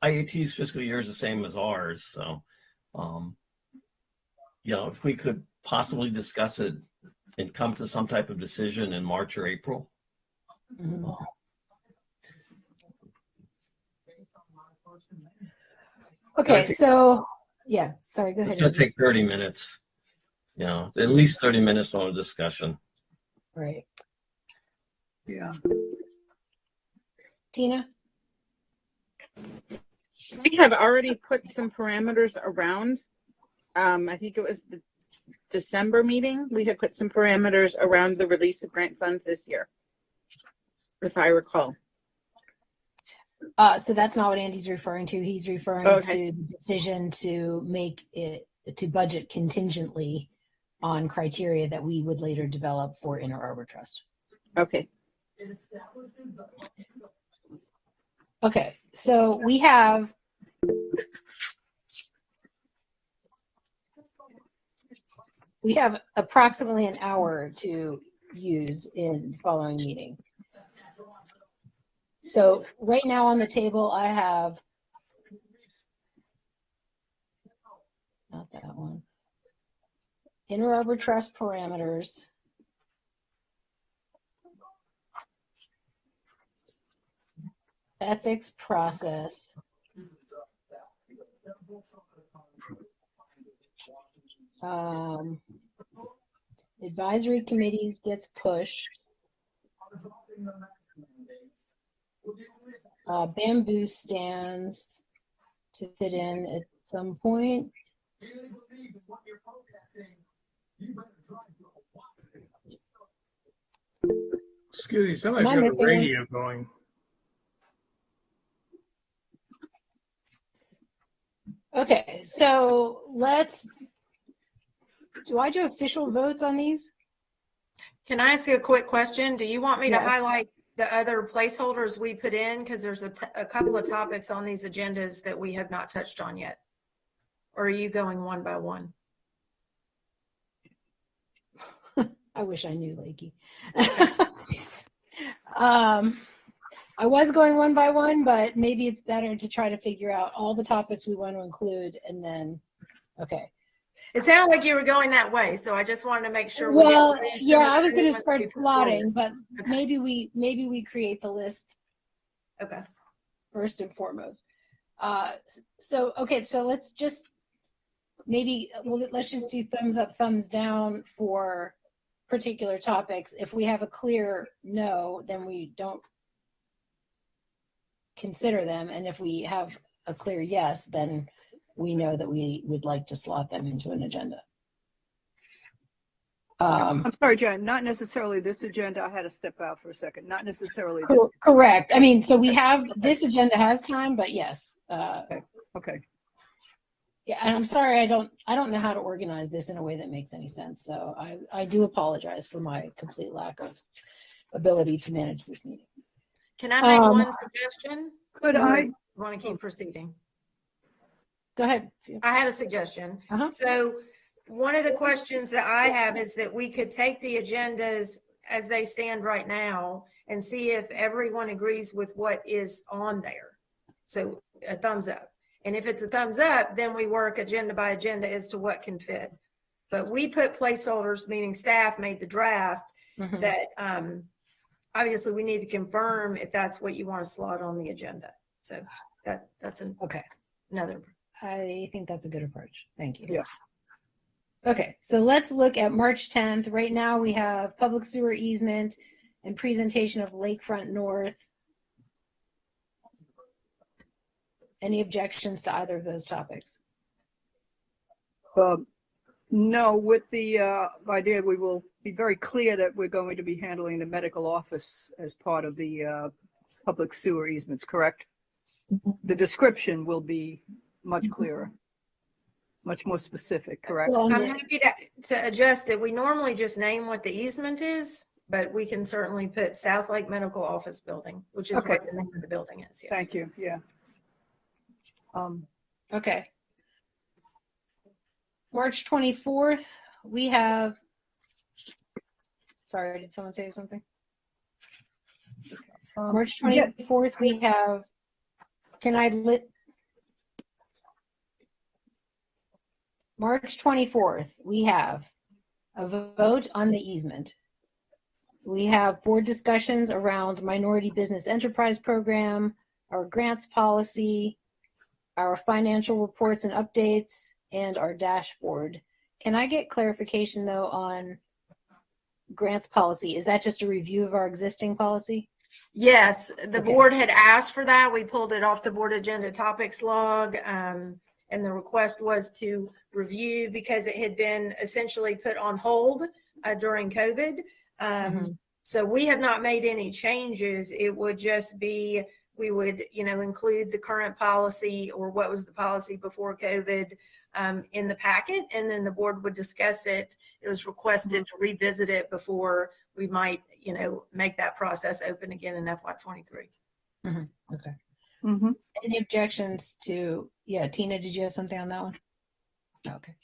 IAT's fiscal year is the same as ours. So, if we could possibly discuss it and come to some type of decision in March or April. Mm-hmm. Okay, so, yeah, sorry, go ahead. It's going to take 30 minutes, at least 30 minutes on a discussion. Right. Yeah. Tina? We had already put some parameters around, I think it was the December meeting. We had put some parameters around the release of grant funds this year, if I recall. So that's not what Andy's referring to. He's referring to the decision to make it, to budget contingently on criteria that we would later develop for Inner Arbor Trust. Okay. Okay, so we have approximately an hour to use in the following meeting. So right now on the table, I have, not that one, Inner Arbor Trust parameters, ethics process, advisory committees gets pushed, bamboo stands to fit in at some point. Excuse me, somebody's Am I got a missing one? radio going. Okay, so do I do official votes on these? Can I ask you a quick question? Do you want me to Yes. highlight the other placeholders we put in? Because there's a couple of topics on these agendas that we have not touched on yet. Or are you going one by one? I wish I knew, Lakey. I was going one by one, but maybe it's better to try to figure out all the topics we want to include and then, okay. It sounded like you were going that way, so I just wanted to make sure. Well, we get yeah, some of I was the going to ones start we put forward. slotting, but Okay. maybe we create the list Okay. first and foremost. So let's just let's just do thumbs up, thumbs down for particular topics. If we have a clear no, then we don't consider them, and if we have a clear yes, then we know that we would like to slot them into an agenda. I'm sorry, Jen, not necessarily this agenda. I had to step out for a second. Not necessarily this. Correct. I mean, so we have, this agenda has time, but yes. Okay. Yeah, and I'm sorry, I don't know how to organize this in a way that makes any sense. So I do apologize for my complete lack of ability to manage this meeting. Can I make one suggestion? Could Or I? want to keep proceeding? Go ahead. I had a suggestion. Uh-huh. So one of the questions that I have is that we could take the agendas as they stand right now and see if everyone agrees with what is on there. So a thumbs up. And if it's a thumbs up, then we work agenda by agenda as to what can fit. But we put placeholders, meaning staff made the draft, Mhm. that obviously we need to confirm if that's what you want to slot on the agenda. So that's Okay. another. I think that's a good approach. Thank you. Yes. Okay, so let's look at March 10th. Right now we have public sewer easement and presentation of Lakefront North. Any objections to either of those topics? No, with the idea, we will be very clear that we're going to be handling the medical office as part of the public sewer easements, correct? The description will be much clearer, much more specific, correct? Well, I'm happy to adjust it. We normally just name what the easement is, but we can certainly put South Lake Medical Office Building, which is Okay. what the name of the building is. Yes. Thank you, yeah. okay. March 24th, we have, sorry, did someone say something? March 24th, we have, March 24th, we have a vote on the easement. We have board discussions around minority business enterprise program, our grants policy, our financial reports and updates, and our dashboard. Can I get clarification though on grants policy? Is that just a review of our existing policy? Yes, the Okay. board had asked for that. We pulled it off the board agenda topics log. And the request was to review because it had been essentially put on hold during COVID. So we have not made any changes. It would just be, we would, include the current policy or what was the policy before COVID in the packet, and then the board would discuss it. It was requested to revisit it before we might, make that process open again in FY23. Okay. Mm-hmm. Any objections to, Tina, did you have something on that one? Okay.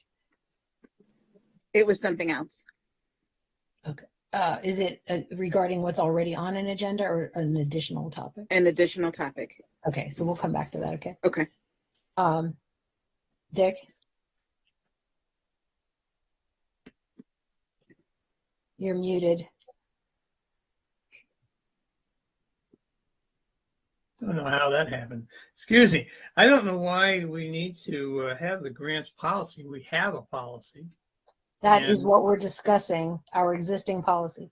It was something else. Is it regarding what's already on an agenda or an additional topic? An additional topic. Okay, so we'll come back to that, okay? Okay. Dick? You're muted. Don't know how that happened. Excuse me. I don't know why we need to have the grants policy. We have a policy. That is And- what we're discussing, our existing policy.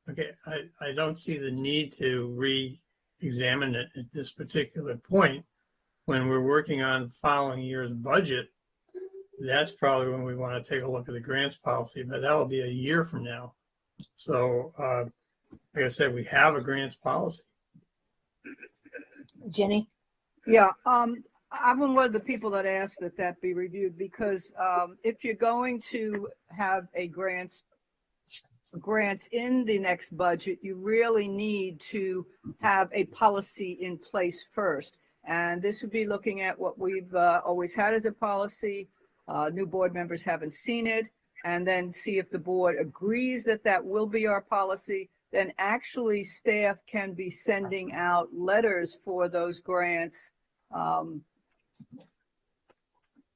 Okay, I don't see the need to re-examine it at this particular point. When we're working on the following year's budget, that's probably when we want to take a look at the grants policy, but that will be a year from now. So like I said, we have a grants policy. Jenny? Yeah, I'm one of the people that asked that that be reviewed because if you're going to have a grants in the next budget, you really need to have a policy in place first. And this would be looking at what we've always had as a policy. New board members haven't seen it, and then see if the board agrees that that will be our policy. Then actually staff can be sending out letters for those grants.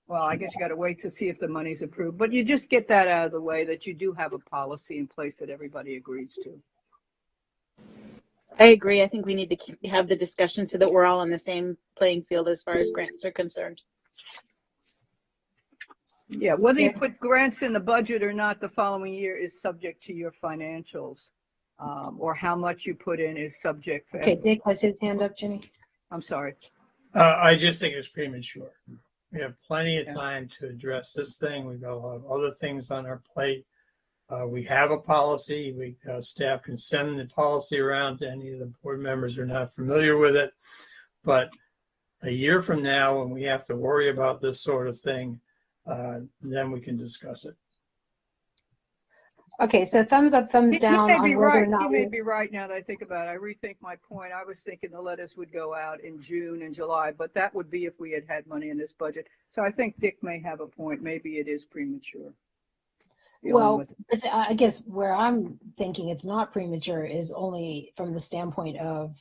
Well, I guess you got to wait to see if the money's approved, but you just get that out of the way that you do have a policy in place that everybody agrees to. I agree. I think we need to have the discussion so that we're all on the same playing field as far as grants are concerned. Yeah, whether you put grants in the budget or not the following year is subject to your financials, or how much you put in is subject. Okay, Dick has his hand up, Jenny. I'm sorry. I just think it's premature. We have plenty of time to address this thing. We've got a lot of other things on our plate. We have a policy. Staff can send the policy around to any of the board members who are not familiar with it. But a year from now, when we have to worry about this sort of thing, then we can discuss it. Okay, so thumbs up, thumbs down on whether or not. He may be right now that I think about it. I rethink my point. I was thinking the letters would go out in June and July, but that would be if we had had money in this budget. So I think Dick may have a point. Maybe it is premature. Well, I guess where I'm thinking it's not premature is only from the standpoint of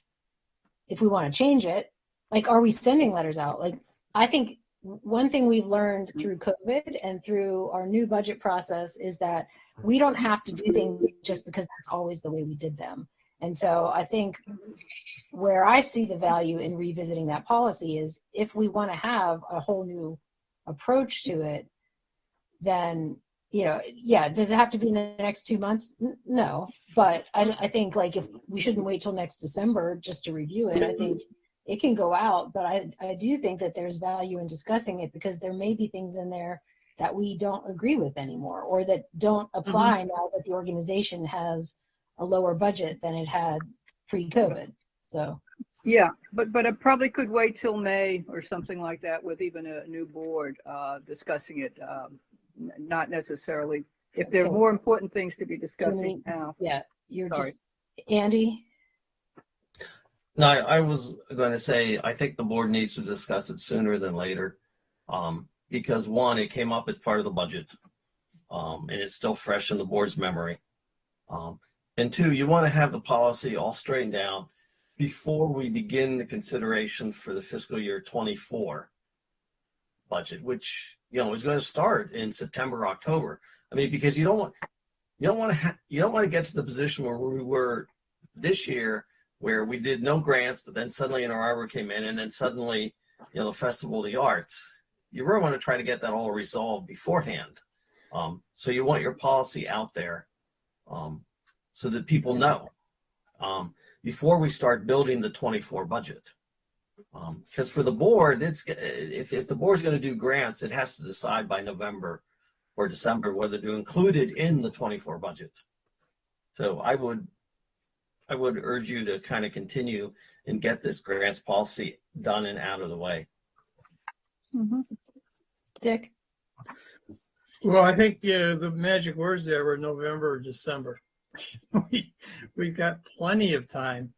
if we want to change it, like, are we sending letters out? Like, I think one thing we've learned through COVID and through our new budget process is that we don't have to do things just because that's always the way we did them. And so I think where I see the value in revisiting that policy is if we want to have a whole new approach to it, then, yeah, does it have to be in the next 2 months? No, but I think like if we shouldn't wait till next December just to review it, I think it can go out, but I do think that there's value in discussing it because there may be things in there that we don't agree with anymore or that don't apply now that the organization has a lower budget than it had pre-COVID. So yeah, but it probably could wait till May or something like that with even a new board discussing it. Not necessarily if there are more important things to be discussing now. Yeah, you're sorry. Just Andy. No, I was going to say, I think the board needs to discuss it sooner than later. Because one, it came up as part of the budget, and it's still fresh in the board's memory. And two, you want to have the policy all straightened out before we begin the consideration for the fiscal year 24 budget, which is going to start in September, October. I mean, because you don't want to get to the position where we were this year, where we did no grants, but then suddenly an arbor came in, and then suddenly the Festival of the Arts. You really want to try to get that all resolved beforehand. So you want your policy out there so that people know before we start building the 24 budget. Because for the board, if the board's going to do grants, it has to decide by November or December whether to include it in the 24 budget. So I would urge you to kind of continue and get this grants policy done and out of the way. Dick? Well, I think the magic words there were November or December. We've got plenty of time,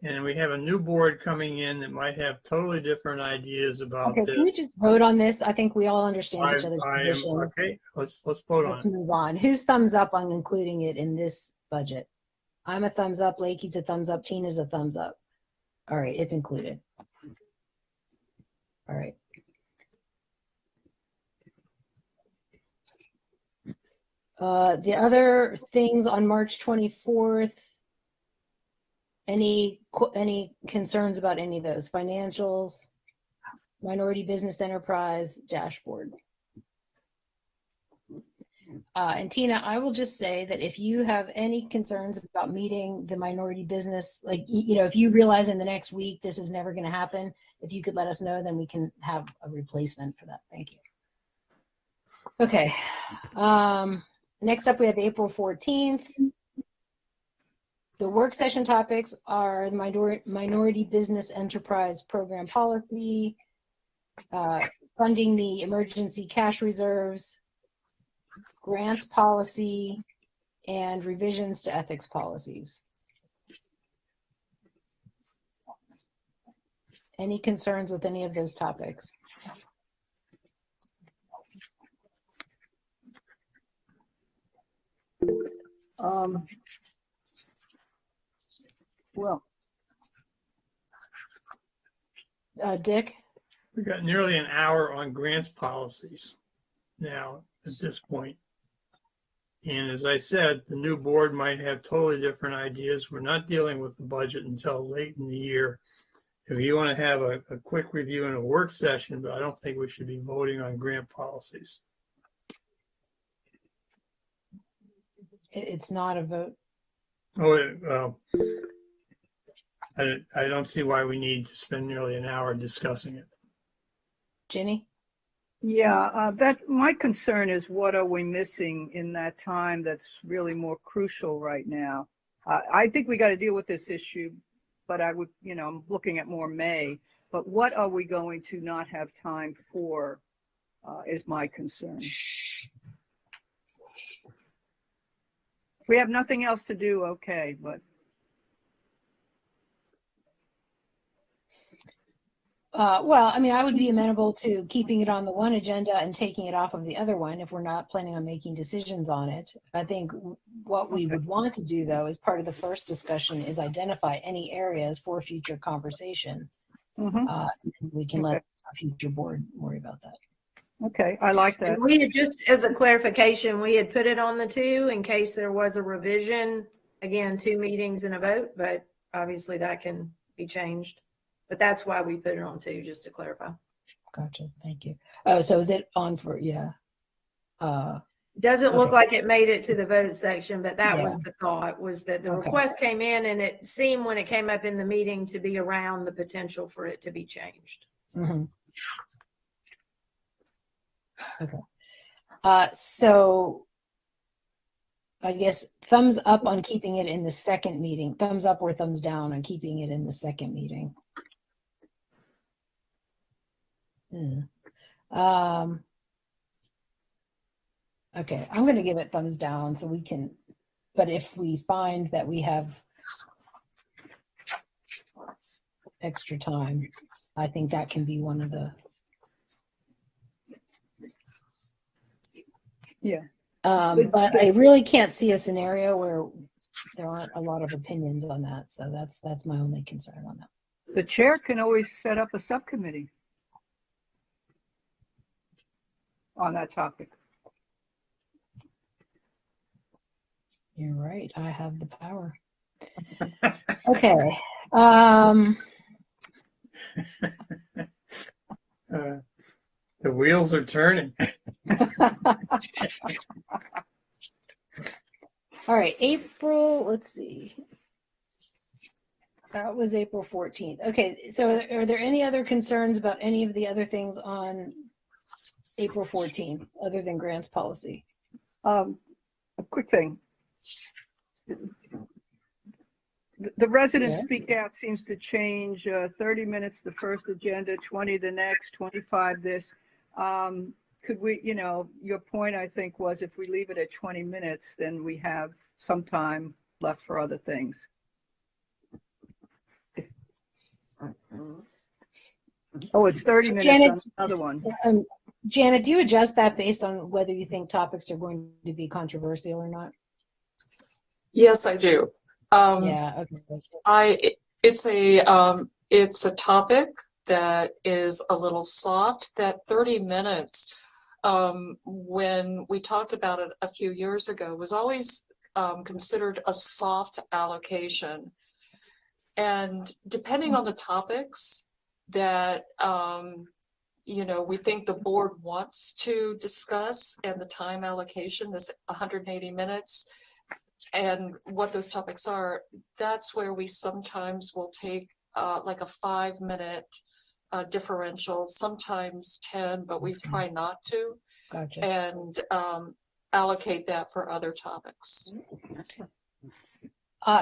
and we have a new board coming in that might have totally different ideas about this. Can we just vote on this? I think we all understand each other's position. Okay, let's vote on it. Let's move on. Who's thumbs up on including it in this budget? I'm a thumbs up. Lakey's a thumbs up. Tina's a thumbs up. All right, it's included. All right. The other things on March 24th, any concerns about any of those? Financials, minority business enterprise, dashboard. And Tina, I will just say that if you have any concerns about meeting the minority business, like, if you realize in the next week this is never going to happen, if you could let us know, then we can have a replacement for that. Thank you. Okay. Next up, we have April 14th. The work session topics are the minority business enterprise program policy, funding the emergency cash reserves, grants policy, and revisions to ethics policies. Any concerns with any of those topics? Well, Dick? We got nearly an hour on grants policies now at this point. And as I said, the new board might have totally different ideas. We're not dealing with the budget until late in the year. If you want to have a quick review in a work session, but I don't think we should be voting on grant policies. It's not a vote. Oh, I don't see why we need to spend nearly an hour discussing it. Ginny? yeah, that my concern is what are we missing in that time that's really more crucial right now. I think we got to deal with this issue, but I would, I'm looking at more May. But what are we going to not have time for is my concern. If we have nothing else to do, okay, but. Well, I mean, I would be amenable to keeping it on the one agenda and taking it off of the other one if we're not planning on making decisions on it. I think what we would want to do, though, as part of the first discussion, is identify any areas for future conversation. We can let our future board worry about that. Okay, I like that. And we had just, as a clarification, we had put it on the 2 in case there was a revision. Again, 2 meetings and a vote, but obviously that can be changed. But that's why we put it on 2, just to clarify. Gotcha. Thank you. Oh, so is it on for, yeah. Doesn't look Okay. like it made it to the vote section, but that Yeah. was the thought, was that the Okay. request came in and it seemed when it came up in the meeting to be around the potential for it to be changed. Mm-hmm. Okay. So I guess thumbs up on keeping it in the second meeting. Thumbs up or thumbs down on keeping it in the second meeting. Okay, I'm going to give it thumbs down so we can, but if we find that we have extra time, I think that can be one of the. Yeah. But I really can't see a scenario where there aren't a lot of opinions on that. So that's my only concern on that. The chair can always set up a subcommittee on that topic. You're right. I have the power. Okay. The wheels are turning. All right. April, let's see. That was April 14th. Okay. So are there any other concerns about any of the other things on April 14th other than grants policy? A quick thing. The resident speak out seems to change 30 minutes the first agenda, 20 the next, 25 this. Could we, your point I think was if we leave it at 20 minutes, then we have some time left for other things. Oh, it's 30 minutes Janet, on another one. Janet, do you adjust that based on whether you think topics are going to be controversial or not? Yes, I do. Yeah. Okay. It's a topic that is a little soft. That 30 minutes, when we talked about it a few years ago, was always considered a soft allocation. And depending on the topics that we think the board wants to discuss and the time allocation, this 180 minutes, and what those topics are, that's where we sometimes will take like a 5-minute differential, sometimes 10, but we try not to. Gotcha. And allocate that for other topics.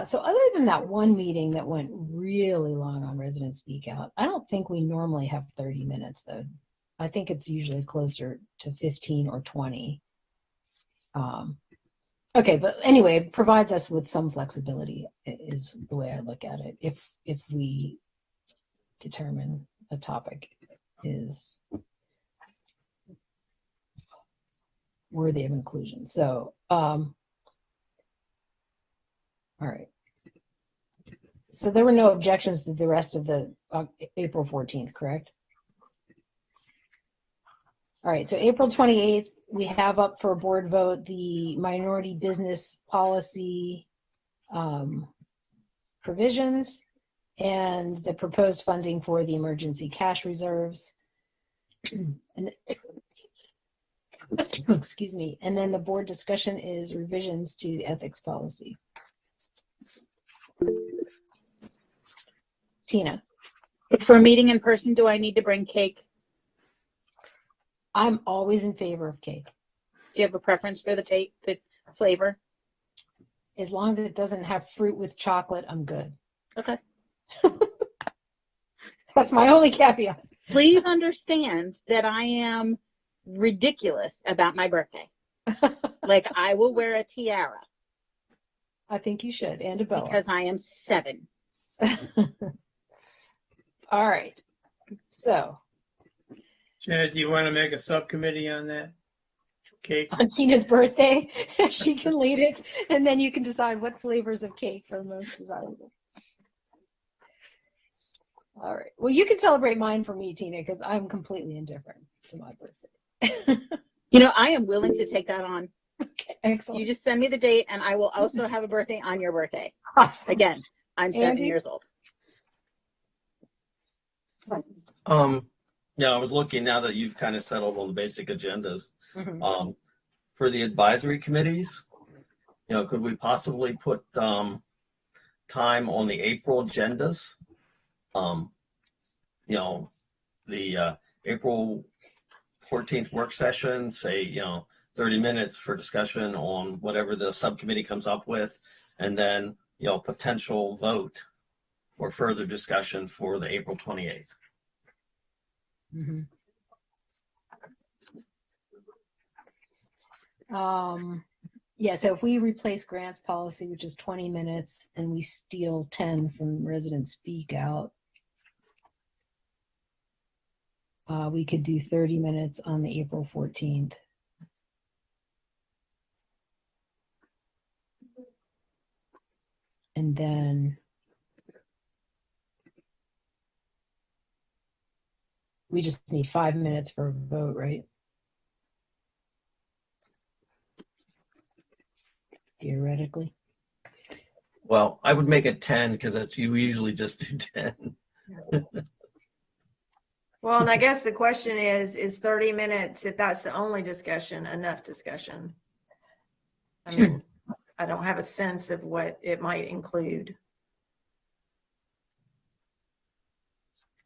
So other than that one meeting that went really long on resident speak out, I don't think we normally have 30 minutes though. I think it's usually closer to 15 or 20. Okay, but anyway, it provides us with some flexibility is the way I look at it. If we determine a topic is worthy of inclusion. So, all right. So there were no objections to the rest of the April 14th, correct? All right, so April 28th, we have up for a board vote the minority business policy provisions and the proposed funding for the emergency cash reserves. And excuse me. And then the board discussion is revisions to the ethics policy. Tina. For a meeting in person, do I need to bring cake? I'm always in favor of cake. Do you have a preference for the flavor? As long as it doesn't have fruit with chocolate, I'm good. Okay. That's my only caveat. Please understand that I am ridiculous about my birthday. Like, I will wear a tiara. I think you should, and a boa. Because I am 7. All right. So. Janet, do you want to make a subcommittee on that? Cake? On Tina's birthday, she can lead it, and then you can decide what flavors of cake are most desirable. All right. Well, you can celebrate mine for me, Tina, because I'm completely indifferent to my birthday. You know, I am willing to take that on. Okay, excellent. You just send me the date, and I will also have a birthday on your birthday. Awesome. Again, I'm 7 Andy? years old. Yeah, I was looking now that you've kind of settled on the basic agendas. Mm-hmm. For the advisory committees, could we possibly put time on the April agendas? The April 14th work session, say, 30 minutes for discussion on whatever the subcommittee comes up with, and then, potential vote or further discussion for the April 28th. Mm-hmm. Yeah, so if we replace grants policy, which is 20 minutes, and we steal 10 from resident speak out, we could do 30 minutes on the April 14th. And then we just need 5 minutes for a vote, right? Theoretically. Well, I would make it 10 because you usually just do 10. Well, and I guess the question is 30 minutes, if that's the only discussion, enough discussion? I mean, I don't have a sense of what it might include.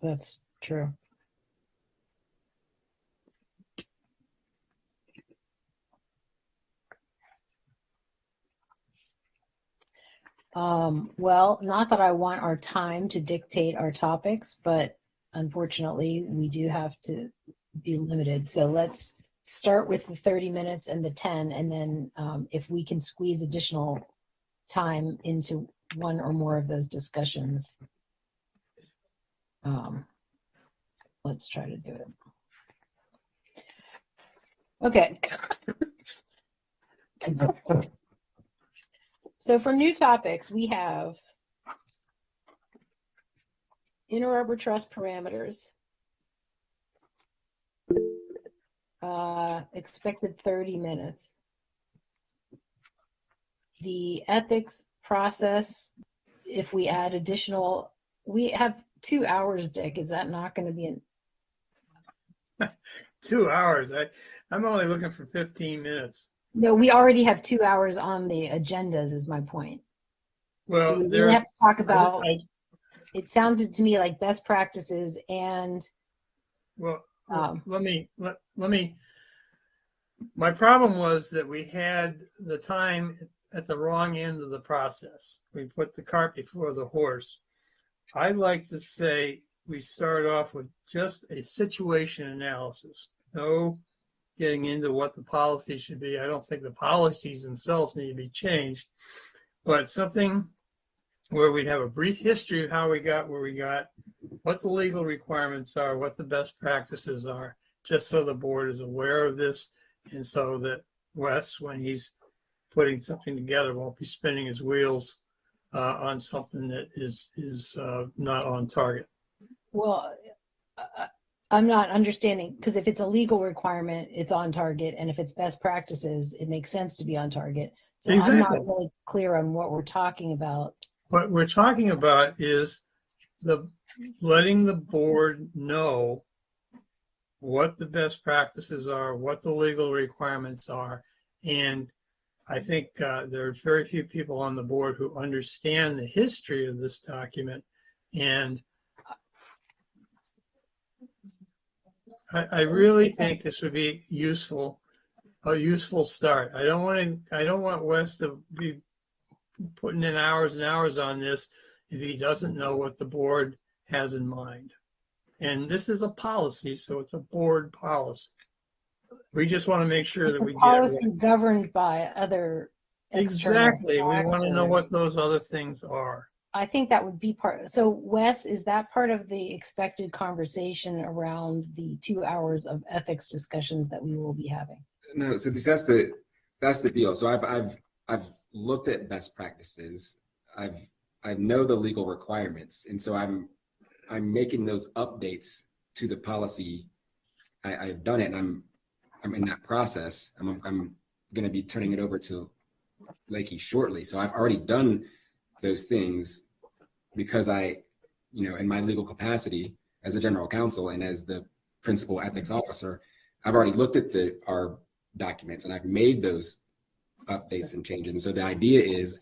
That's true. Well, not that I want our time to dictate our topics, but unfortunately we do have to be limited. So let's start with the 30 minutes and the 10, and then if we can squeeze additional time into one or more of those discussions, let's try to do it. Okay. So for new topics, we have interarbor trust parameters, expected 30 minutes. The ethics process, if we add additional, we have 2 hours, Dick. Is that not going to be 2 hours. I'm only looking for 15 minutes. No, we already have 2 hours on the agendas, is my point. Well, Do we really have to talk about, it sounded to me like best practices and. Well, let me, my problem was that we had the time at the wrong end of the process. We put the cart before the horse. I'd like to say we start off with just a situation analysis. No getting into what the policy should be. I don't think the policies themselves need to be changed, but something where we'd have a brief history of how we got where we got, what the legal requirements are, what the best practices are, just so the board is aware of this, and so that Wes, when he's putting something together, won't be spinning his wheels on something that is not on target. Well, I'm not understanding, because if it's a legal requirement, it's on target, and if it's best practices, it makes sense to be on target. So I'm Exactly. not really clear on what we're talking about. What we're talking about is letting the board know what the best practices are, what the legal requirements are, and I think there's very few people on the board who understand the history of this document, and I really think this would be a useful start. I don't want Wes to be putting in hours and hours on this if he doesn't know what the board has in mind. And this is a policy, so it's a board policy. We just want to make sure It's that a we get it policy right. governed by other external Exactly. We want to know factors. what those other things are. I think that would be part. So Wes, is that part of the expected conversation around the 2 hours of ethics discussions that we will be having? No, so that's the deal. So I've looked at best practices. I know the legal requirements, and so I'm making those updates to the policy. I've done it, and I'm in that process. I'm going to be turning it over to Lakey shortly. So I've already done those things because in my legal capacity as a general counsel and as the principal ethics officer, I've already looked at our documents and I've made those updates and changes. And so the idea is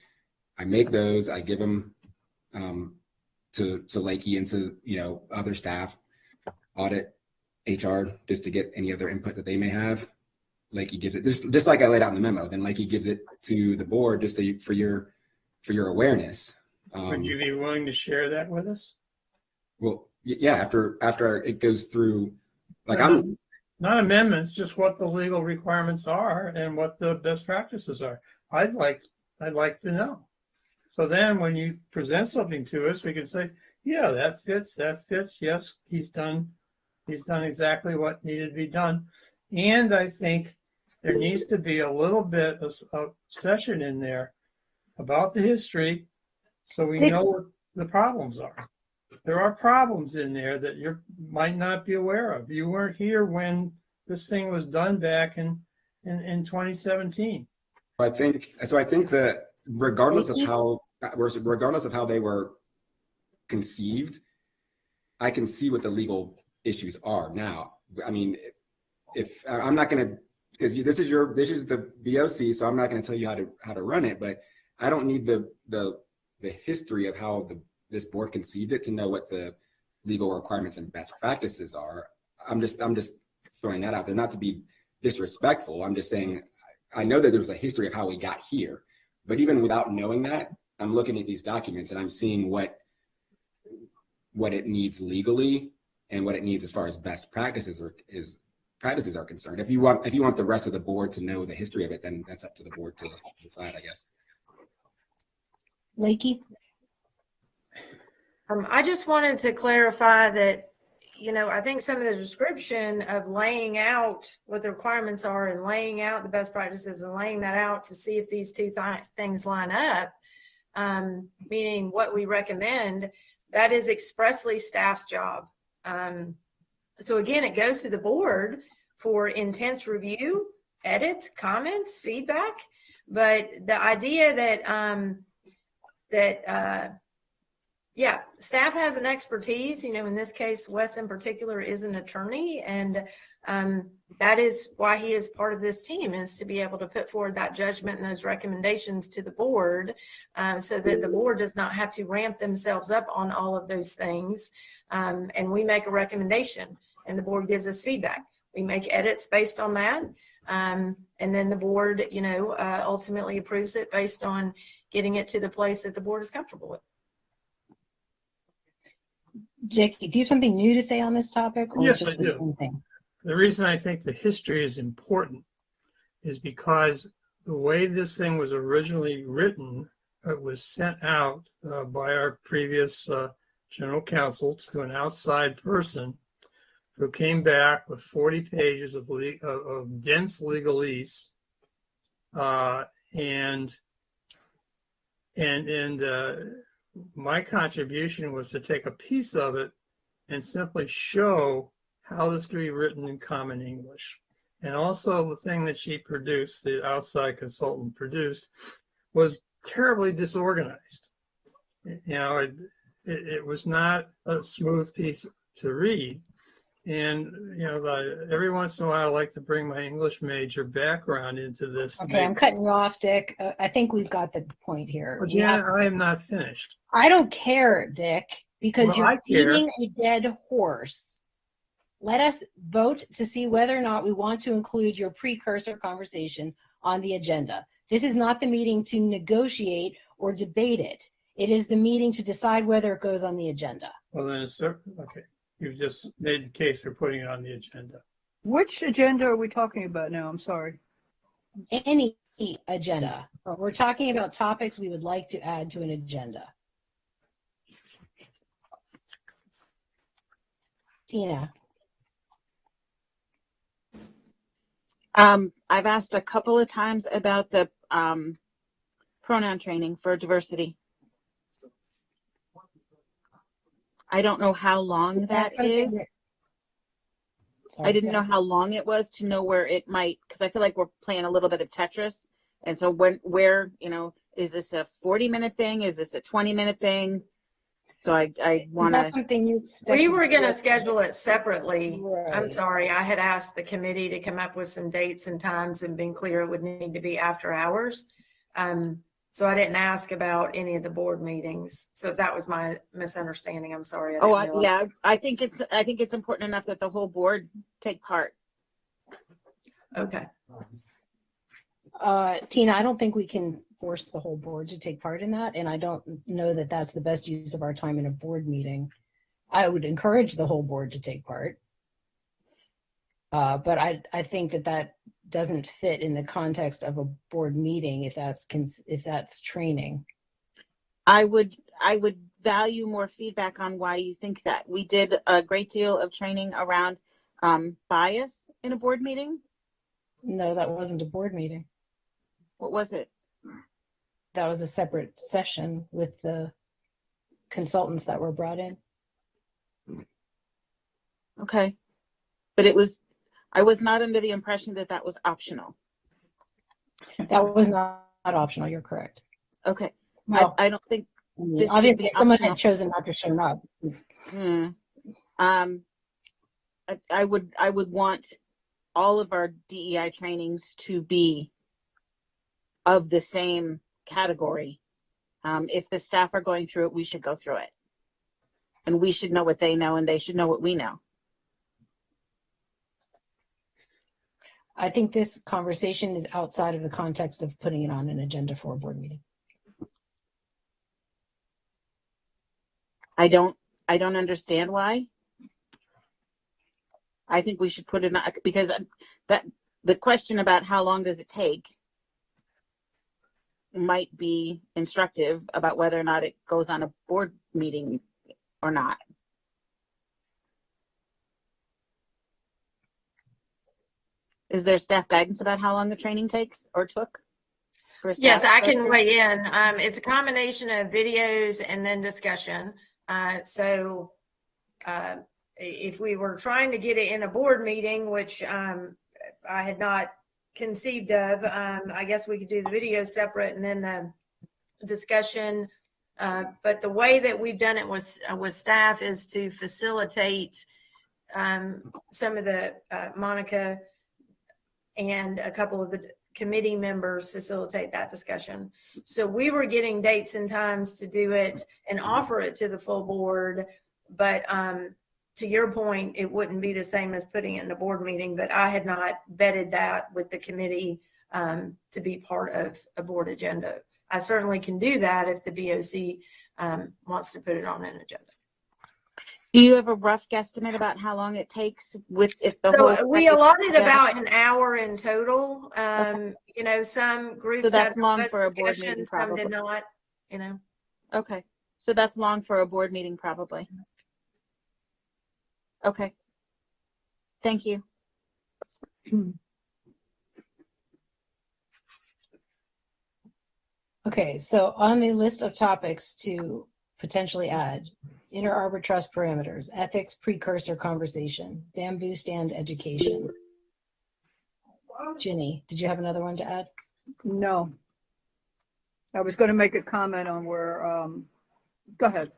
I make those, I give them to Lakey and to other staff, audit, HR, just to get any other input that they may have. Lakey gives it just like I laid out in the memo. Then Lakey gives it to the board just for your awareness. Would you be willing to share that with us? Well, yeah. After it goes through, I'm not amendments, just what the legal requirements are and what the best practices are. I'd like to know. So then when you present something to us, we can say, yeah, that fits. Yes, he's done exactly what needed to be done. And I think there needs to be a little bit of session in there about the history so we know what the problems are. There are problems in there that you might not be aware of. You weren't here when this thing was done back in 2017. I think that regardless of how they were conceived, I can see what the legal issues are now. I mean, if I'm not going to, because this is the VOC, so I'm not going to tell you how to run it, but I don't need the history of how this board conceived it to know what the legal requirements and best practices are. I'm just throwing that out there, not to be disrespectful. I'm just saying I know that there was a history of how we got here, but even without knowing that, I'm looking at these documents and I'm seeing what it needs legally and what it needs as far as best practices are concerned. If you want the rest of the board to know the history of it, then that's up to the board to decide, I guess. Lakey? I just wanted to clarify that, I think some of the description of laying out what the requirements are and laying out the best practices and laying that out to see if these two things line up, meaning what we recommend, that is expressly staff's job. So again, it goes to the board for intense review, edits, comments, feedback. But the idea that staff has an expertise, in this case, Wes in particular is an attorney, and that is why he is part of this team, is to be able to put forward that judgment and those recommendations to the board so that the board does not have to ramp themselves up on all of those things. And we make a recommendation and the board gives us feedback. We make edits based on that. And then the board, ultimately approves it based on getting it to the place that the board is comfortable with. Jackie, do you have something new to say on this topic, or Yes, just I the do. same thing? The reason I think the history is important is because the way this thing was originally written, it was sent out by our previous general counsel to an outside person who came back with 40 pages of dense legalese, and my contribution was to take a piece of it and simply show how this could be written in common English. And also the thing that she produced, the outside consultant produced, was terribly disorganized. It was not a smooth piece to read. And, every once in a while, I like to bring my English major background into this. Okay, I'm cutting you off, Dick. I think we've got the point here. But yeah, I am not finished. I don't care, Dick, because Well, you're I care. beating a dead horse. Let us vote to see whether or not we want to include your precursor conversation on the agenda. This is not the meeting to negotiate or debate it. It is the meeting to decide whether it goes on the agenda. Well, then okay. You've just made the case for putting it on the agenda. Which agenda are we talking about now? I'm sorry. Any agenda. We're talking about topics we would like to add to an agenda. Tina. I've asked a couple of times about the pronoun training for diversity. I don't know how long that is. I didn't know how long it was to know where it might, because I feel like we're playing a little bit of Tetris. And so where, is this a 40-minute thing? Is this a 20-minute thing? So I want to. Is that something you expect? We were going to schedule it separately. Right. I'm sorry. I had asked the committee to come up with some dates and times and been clear it would need to be after hours. So I didn't ask about any of the board meetings. So if that was my misunderstanding, I'm sorry. Yeah. I think it's important enough that the whole board take part. Okay. Tina, I don't think we can force the whole board to take part in that, and I don't know that that's the best use of our time in a board meeting. I would encourage the whole board to take part, but I think that doesn't fit in the context of a board meeting if that's training. I would value more feedback on why you think that. We did a great deal of training around bias in a board meeting. No, that wasn't a board meeting. What was it? That was a separate session with the consultants that were brought in. Okay. But I was not under the impression that was optional. That was not optional. You're correct. Okay. Well, I don't think this should obviously be if someone optional. had chosen not to show up. I would want all of our DEI trainings to be of the same category. If the staff are going through it, we should go through it. And we should know what they know, and they should know what we know. I think this conversation is outside of the context of putting it on an agenda for a board meeting. I don't understand why. I think we should put it on, because the question about how long does it take might be instructive about whether or not it goes on a board meeting or not. Is there staff guidance about how long the training takes or took? For a Yes, staff I can person? weigh in. It's a combination of videos and then discussion. So if we were trying to get it in a board meeting, which I had not conceived of, I guess we could do the video separate and then the discussion. But the way that we've done it with staff is to facilitate some of the Monica and a couple of the committee members facilitate that discussion. So we were getting dates and times to do it and offer it to the full board, but to your point, it wouldn't be the same as putting it in a board meeting, but I had not vetted that with the committee to be part of a board agenda. I certainly can do that if the BOC wants to put it on an agenda. Do you have a rough guesstimate about how long it takes if the So whole? we allotted about an hour in total. You know, some groups So that's had long robust for a board discussions, meeting, some probably. did not, you know. Okay, so that's long for a board meeting, probably. Okay. Thank you. Okay, so on the list of topics to potentially add, inter arbor trust parameters, ethics precursor conversation, bamboo stand education. Ginny, did you have another one to add? No. I was going to make a comment on where, go ahead.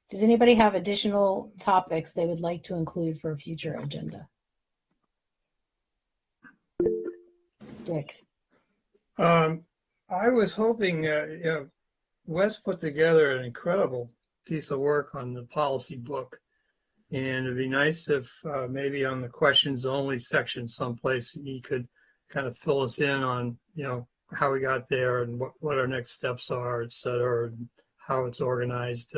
Does anybody have additional topics they would like to include for a future agenda? Dick. I was hoping, Wes put together an incredible piece of work on the policy book. And it'd be nice if maybe on the questions only section someplace he could kind of fill us in on, how we got there and what our next steps are, et cetera, and how it's organized.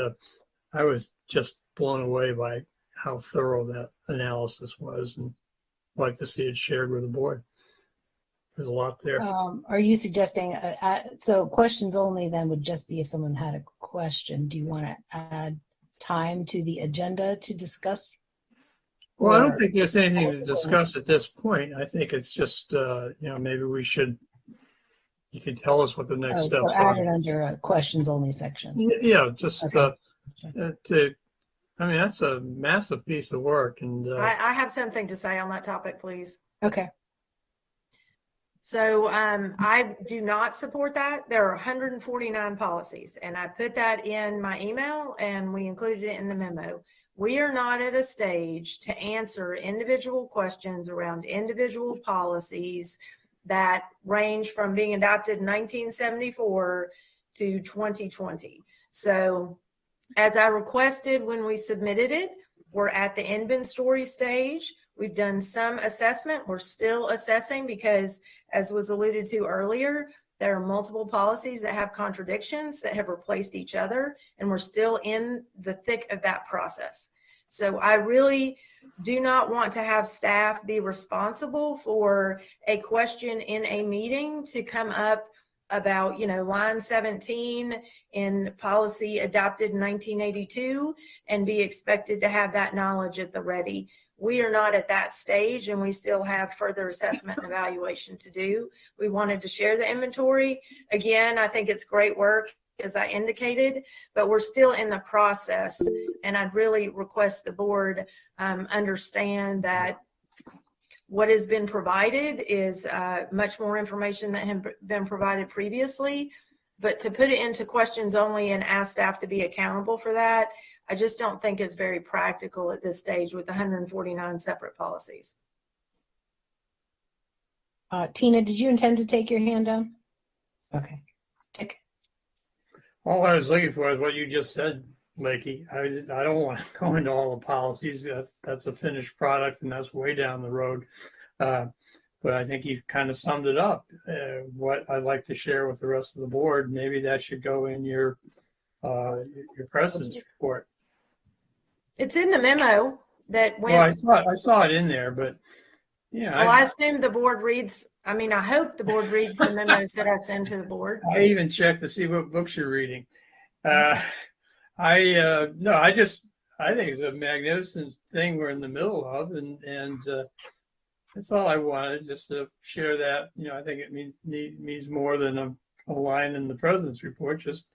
I was just blown away by how thorough that analysis was, and I'd like to see it shared with the board. There's a lot there. Are you suggesting, so questions only then would just be if someone had a question. Do you want to add time to the agenda to discuss? Well, I don't think there's anything to discuss at this point. I think it's just, maybe you can tell us what the next steps so are. add it under a questions only section. Yeah, just Okay. that's a massive piece of work. And I have something to say on that topic, please. Okay. So I do not support that. There are 149 policies, and I put that in my email and we included it in the memo. We are not at a stage to answer individual questions around individual policies that range from being adopted in 1974 to 2020. So as I requested when we submitted it, we're at the inventory stage. We've done some assessment. We're still assessing because, as was alluded to earlier, there are multiple policies that have contradictions that have replaced each other, and we're still in the thick of that process. So I really do not want to have staff be responsible for a question in a meeting to come up about, line 17 in policy adopted in 1982 and be expected to have that knowledge at the ready. We are not at that stage, and we still have further assessment and evaluation to do. We wanted to share the inventory. Again, I think it's great work, as I indicated, but we're still in the process, and I'd really request the board understand that what has been provided is much more information that had been provided previously, but to put it into questions only and ask staff to be accountable for that, I just don't think it's very practical at this stage with 149 separate policies. Tina, did you intend to take your hand down? Okay. Dick. all I was looking for is what you just said, Lakey. I don't want to go into all the policies. That's a finished product, and that's way down the road. But I think you kind of summed it up. What I'd like to share with the rest of the board, maybe that should go in your president's report. It's in the memo that went. Well, I saw it in there, but yeah. Well, I assume the board reads. I mean, I hope the board reads the memos that I send to the board. I even checked to see what books you're reading. I think it's a magnificent thing we're in the middle of, and that's all I wanted, just to share that. I think it means more than a line in the president's report. Just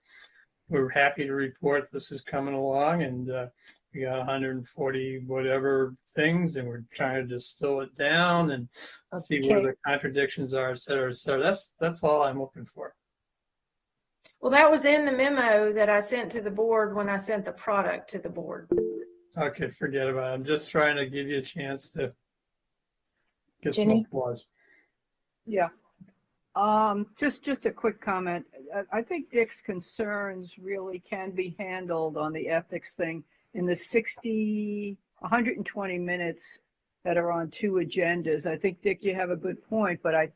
we're happy to report this is coming along, and we got 140 whatever things, and we're trying to distill it down and see where the contradictions are, et cetera, et cetera. That's all I'm looking for. Well, that was in the memo that I sent to the board when I sent the product to the board. Okay, forget about it. I'm just trying to give you a chance to get some Jenny? applause. Yeah. Just a quick comment. I think Dick's concerns really can be handled on the ethics thing in the 120 minutes that are on two agendas. I think, Dick, you have a good point, but I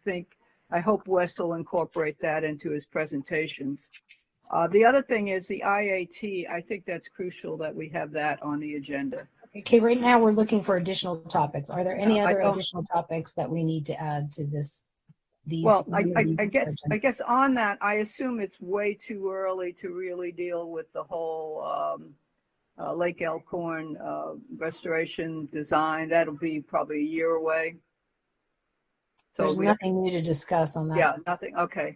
hope Wes will incorporate that into his presentations. The other thing is the IAT. I think that's crucial that we have that on the agenda. Okay, right now we're looking for additional topics. Are there any Yeah, other additional topics that we need to add to this? Well, I guess on that, I assume it's way too early to really deal with the whole Lake Elkhorn restoration design. That'll be probably a year away. So there's nothing new to discuss on that. Yeah, nothing. Okay.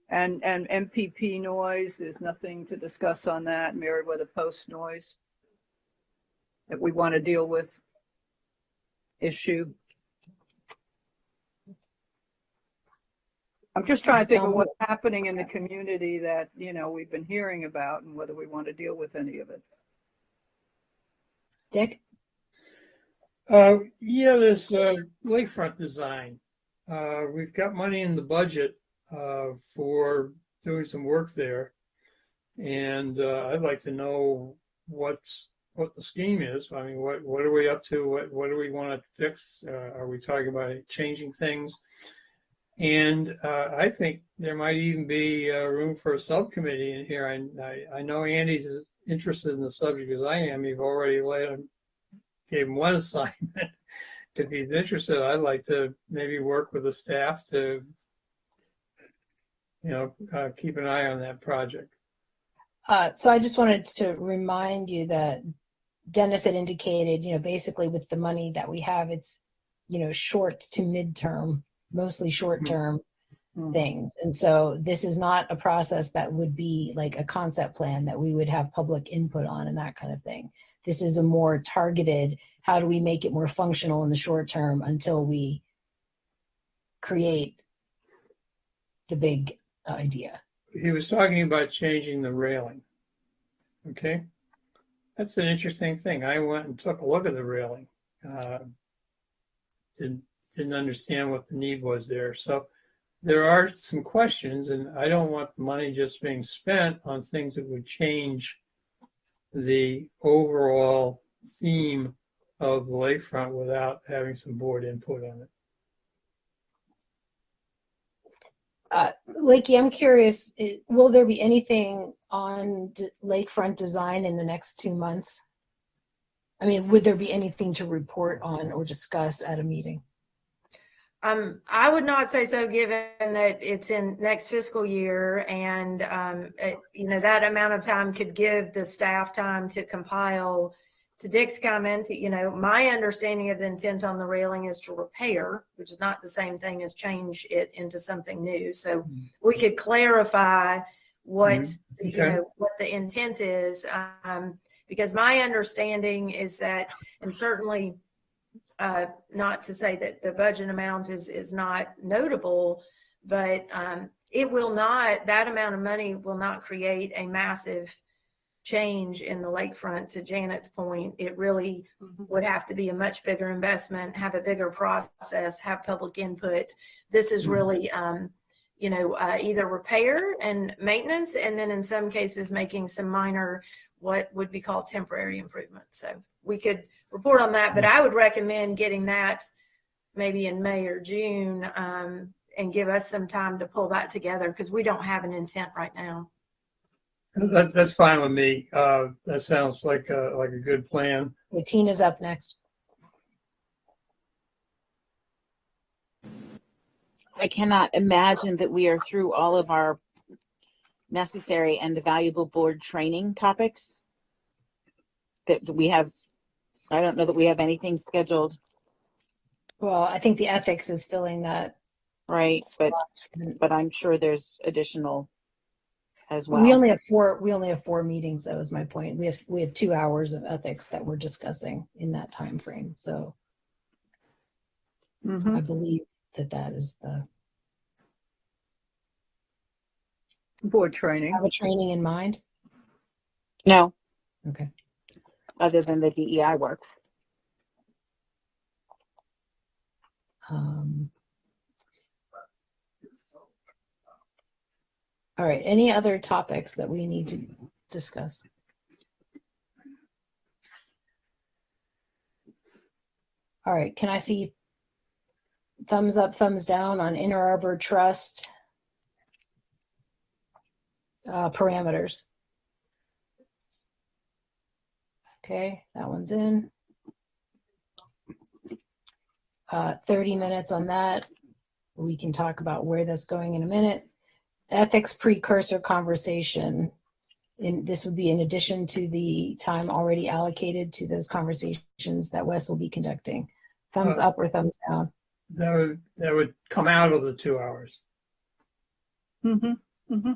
And MPP noise, there's nothing to discuss on that. Meriwether Post noise that we want to deal with issue. I'm just trying to think of what's happening in the community that, we've been hearing about and whether we want to deal with any of it. Dick? Yeah, this lakefront design. We've got money in the budget for doing some work there. And I'd like to know what the scheme is. I mean, what are we up to? What do we want to fix? Are we talking about changing things? And I think there might even be room for a subcommittee in here. I know Andy's as interested in the subject as I am. You've already gave him one assignment. If he's interested, I'd like to maybe work with the staff to, keep an eye on that project. So I just wanted to remind you that Dennis had indicated, basically with the money that we have, it's, short to midterm, mostly short-term things. And so this is not a process that would be like a concept plan that we would have public input on and that kind of thing. This is a more targeted, how do we make it more functional in the short term until we create the big idea. He was talking about changing the railing. Okay. That's an interesting thing. I went and took a look at the railing. Didn't understand what the need was there. So there are some questions, and I don't want the money just being spent on things that would change the overall theme of the lakefront without having some board input on it. Lakey, I'm curious, will there be anything on lakefront design in the next 2 months? I mean, would there be anything to report on or discuss at a meeting? I would not say so, given that it's in next fiscal year, and that amount of time could give the staff time to compile. To Dick's comment, my understanding of the intent on the railing is to repair, which is not the same thing as change it into something new. So we could clarify what what the intent is, because my understanding is that, and certainly. Not to say that the budget amount is not notable, but that amount of money will not create a massive change in the lakefront. To Janet's point, it really would have to be a much bigger investment, have a bigger process, have public input. This is really, either repair and maintenance, and then in some cases making some minor, what would be called temporary improvements. So we could report on that, but I would recommend getting that maybe in May or June, and give us some time to pull that together, because we don't have an intent right now. That's fine with me. That sounds like a good plan. Okay, Tina's up next. I cannot imagine that we are through all of our necessary and valuable board training topics. That we have, I don't know that we have anything scheduled. Well, I think the ethics is filling that. Right, but I'm sure there's additional as well. We only have 4 meetings, that was my point. We have 2 hours of ethics that we're discussing in that time frame. So I believe that is the board training. Have a training in mind? No. Okay. Other than the DEI work. All right. Any other topics that we need to discuss? All right, can I see thumbs up, thumbs down on Inner Arbor Trust parameters? Okay, that one's in. 30 minutes on that. We can talk about where that's going in a minute. Ethics precursor conversation. This would be in addition to the time already allocated to those conversations that Wes will be conducting. Thumbs up or thumbs down? That would come out of the 2 hours. Mm-hmm. Mm-hmm.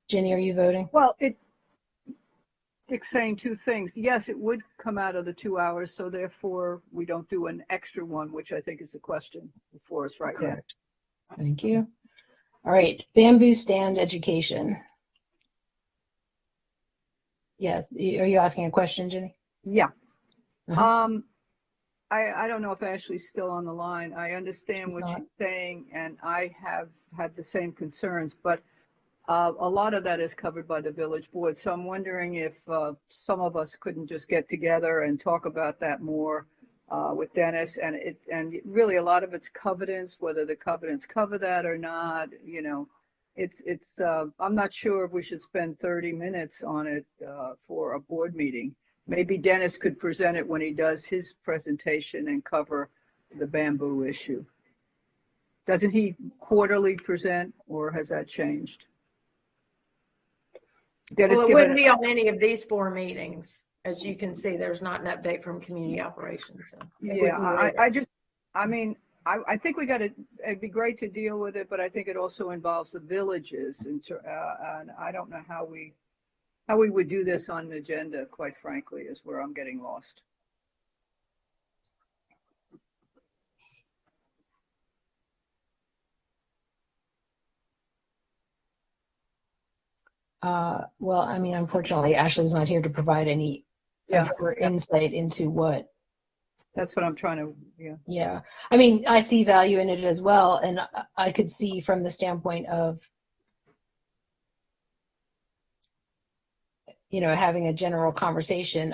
Jenny, are you voting? Well, it's saying two things. Yes, it would come out of the 2 hours, so therefore we don't do an extra one, which I think is the question before us right now. Correct. Thank you. All right, bamboo stand education. Yes, are you asking a question, Jenny? Yeah. Uh-huh. I don't know if Ashley's still on the line. I understand She's what not. she's saying, and I have had the same concerns, but a lot of that is covered by the village board. So I'm wondering if some of us couldn't just get together and talk about that more with Dennis. And really a lot of it's covenants, whether the covenants cover that or not. You know, it's I'm not sure if we should spend 30 minutes on it for a board meeting. Maybe Dennis could present it when he does his presentation and cover the bamboo issue. Doesn't he quarterly present, or has that changed? Dennis, Well, it wouldn't be on any of these 4 meetings. As you can see, there's not an update from community operations. So yeah, I think we got to, it'd be great to deal with it, but I think it also involves the villages. And I don't know how we would do this on an agenda, quite frankly, is where I'm getting lost. Well, I mean, unfortunately, Ashley's not here to provide any of her insight into what. That's what I'm trying to, yeah. Yeah, I mean, I see value in it as well, and I could see from the standpoint of, you know, having a general conversation.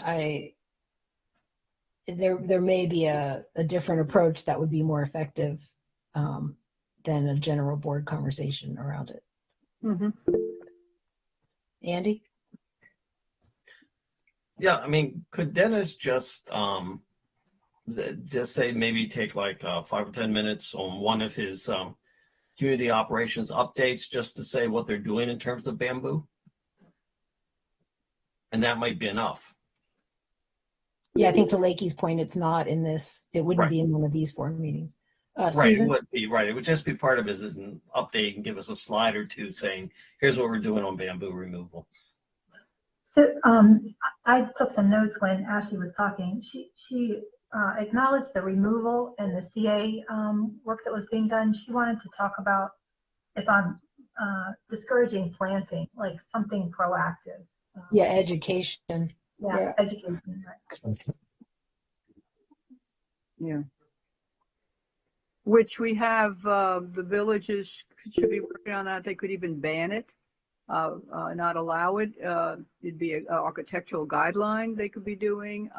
There may be a different approach that would be more effective than a general board conversation around it. Mm-hmm. Andy? Yeah, I mean, could Dennis just say maybe take like 5 or 10 minutes on one of his community operations updates just to say what they're doing in terms of bamboo? And that might be enough. Yeah, I think to Lakey's point, it's not in this. It wouldn't Right. be in one of these 4 meetings. Right, Susan? it would be right. It would just be part of his update and give us a slide or two saying, here's what we're doing on bamboo removal. So I took some notes when Ashley was talking. She acknowledged the removal and the CA work that was being done. She wanted to talk about if I'm discouraging planting, like something proactive. Yeah, education. Yeah, education. Right. Yeah. Which we have, the villages should be working on that. They could even ban it, not allow it. It'd be an architectural guideline they could be doing.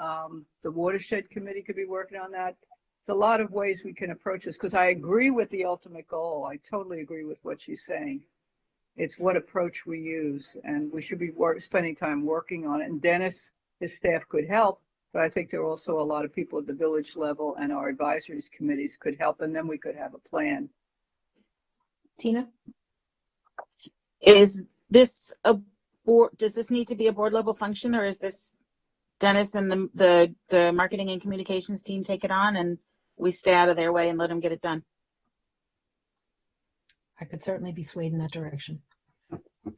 The watershed committee could be working on that. It's a lot of ways we can approach this, because I agree with the ultimate goal. I totally agree with what she's saying. It's what approach we use, and we should be spending time working on it. And Dennis, his staff could help, but I think there are also a lot of people at the village level, and our advisories committees could help, and then we could have a plan. Tina? Is this a board? Does this need to be a board level function, or is this Dennis and the marketing and communications team take it on and we stay out of their way and let them get it done? I could certainly be swayed in that direction.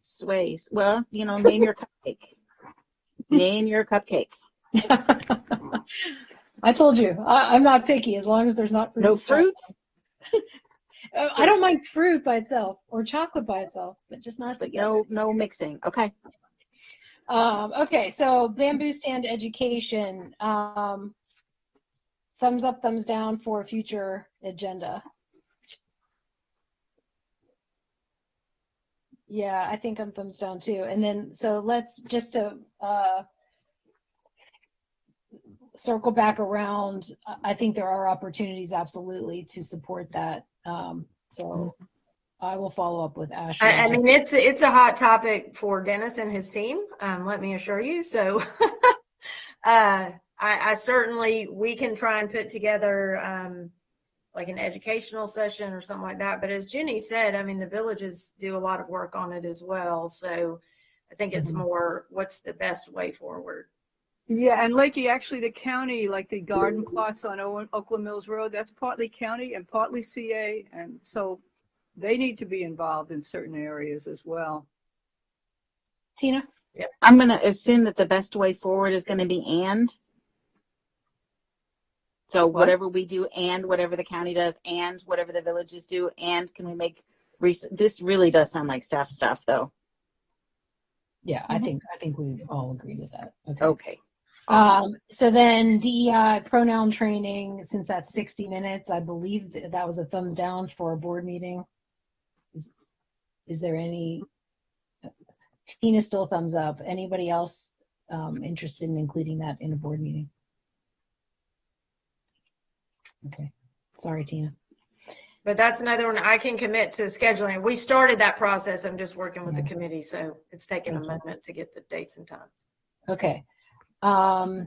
Sways. Well, you know, name your cupcake. Name your cupcake. I told you, I'm not picky as long as there's not fruit. No fruit? I don't mind fruit by itself or chocolate by itself, but just not together. No mixing. Okay. Okay, so bamboo stand education. Thumbs up, thumbs down for future agenda. Yeah, I think I'm thumbs down too. And then, so let's just circle back around. I think there are opportunities absolutely to support that. So I will follow up with Ashley. I mean, it's a hot topic for Dennis and his team. Let me assure you. So, I certainly, we can try and put together like an educational session or something like that. But as Jenny said, I mean, the villages do a lot of work on it as well. So I think it's more, what's the best way forward? Yeah, and Lakey, actually the county, like the garden plots on Oakland Mills Road, that's partly county and partly CA. And so they need to be involved in certain areas as well. Tina? I'm going to assume that the best way forward is going to be and. So What? whatever we do and whatever the county does and whatever the villages do and can we make, this really does sound like staff stuff though. Yeah, I think we all agreed with that. Okay. Okay. So then DEI pronoun training, since that's 60 minutes, I believe that was a thumbs down for a board meeting. Is there any? Tina still thumbs up. Anybody else interested in including that in a board meeting? Okay. Sorry, Tina. But that's another one I can commit to scheduling. We started that process. I'm just working with the committee. So it's taken a moment to get the dates and times. Okay. Tina.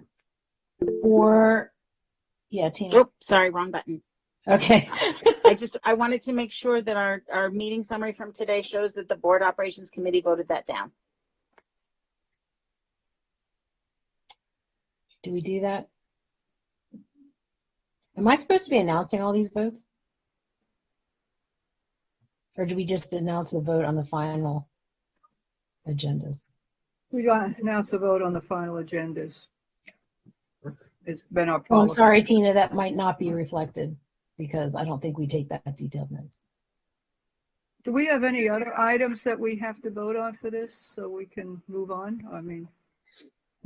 Oops, sorry, wrong button. Okay. I wanted to make sure that our meeting summary from today shows that the board operations committee voted that down. Do we do that? Am I supposed to be announcing all these votes? Or do we just announce the vote on the final agendas? We got announce a vote on the final agendas. It's been our Oh, I'm policy. sorry, Tina, that might not be reflected because I don't think we take that detailed notes. Do we have any other items that we have to vote on for this so we can move on? I mean,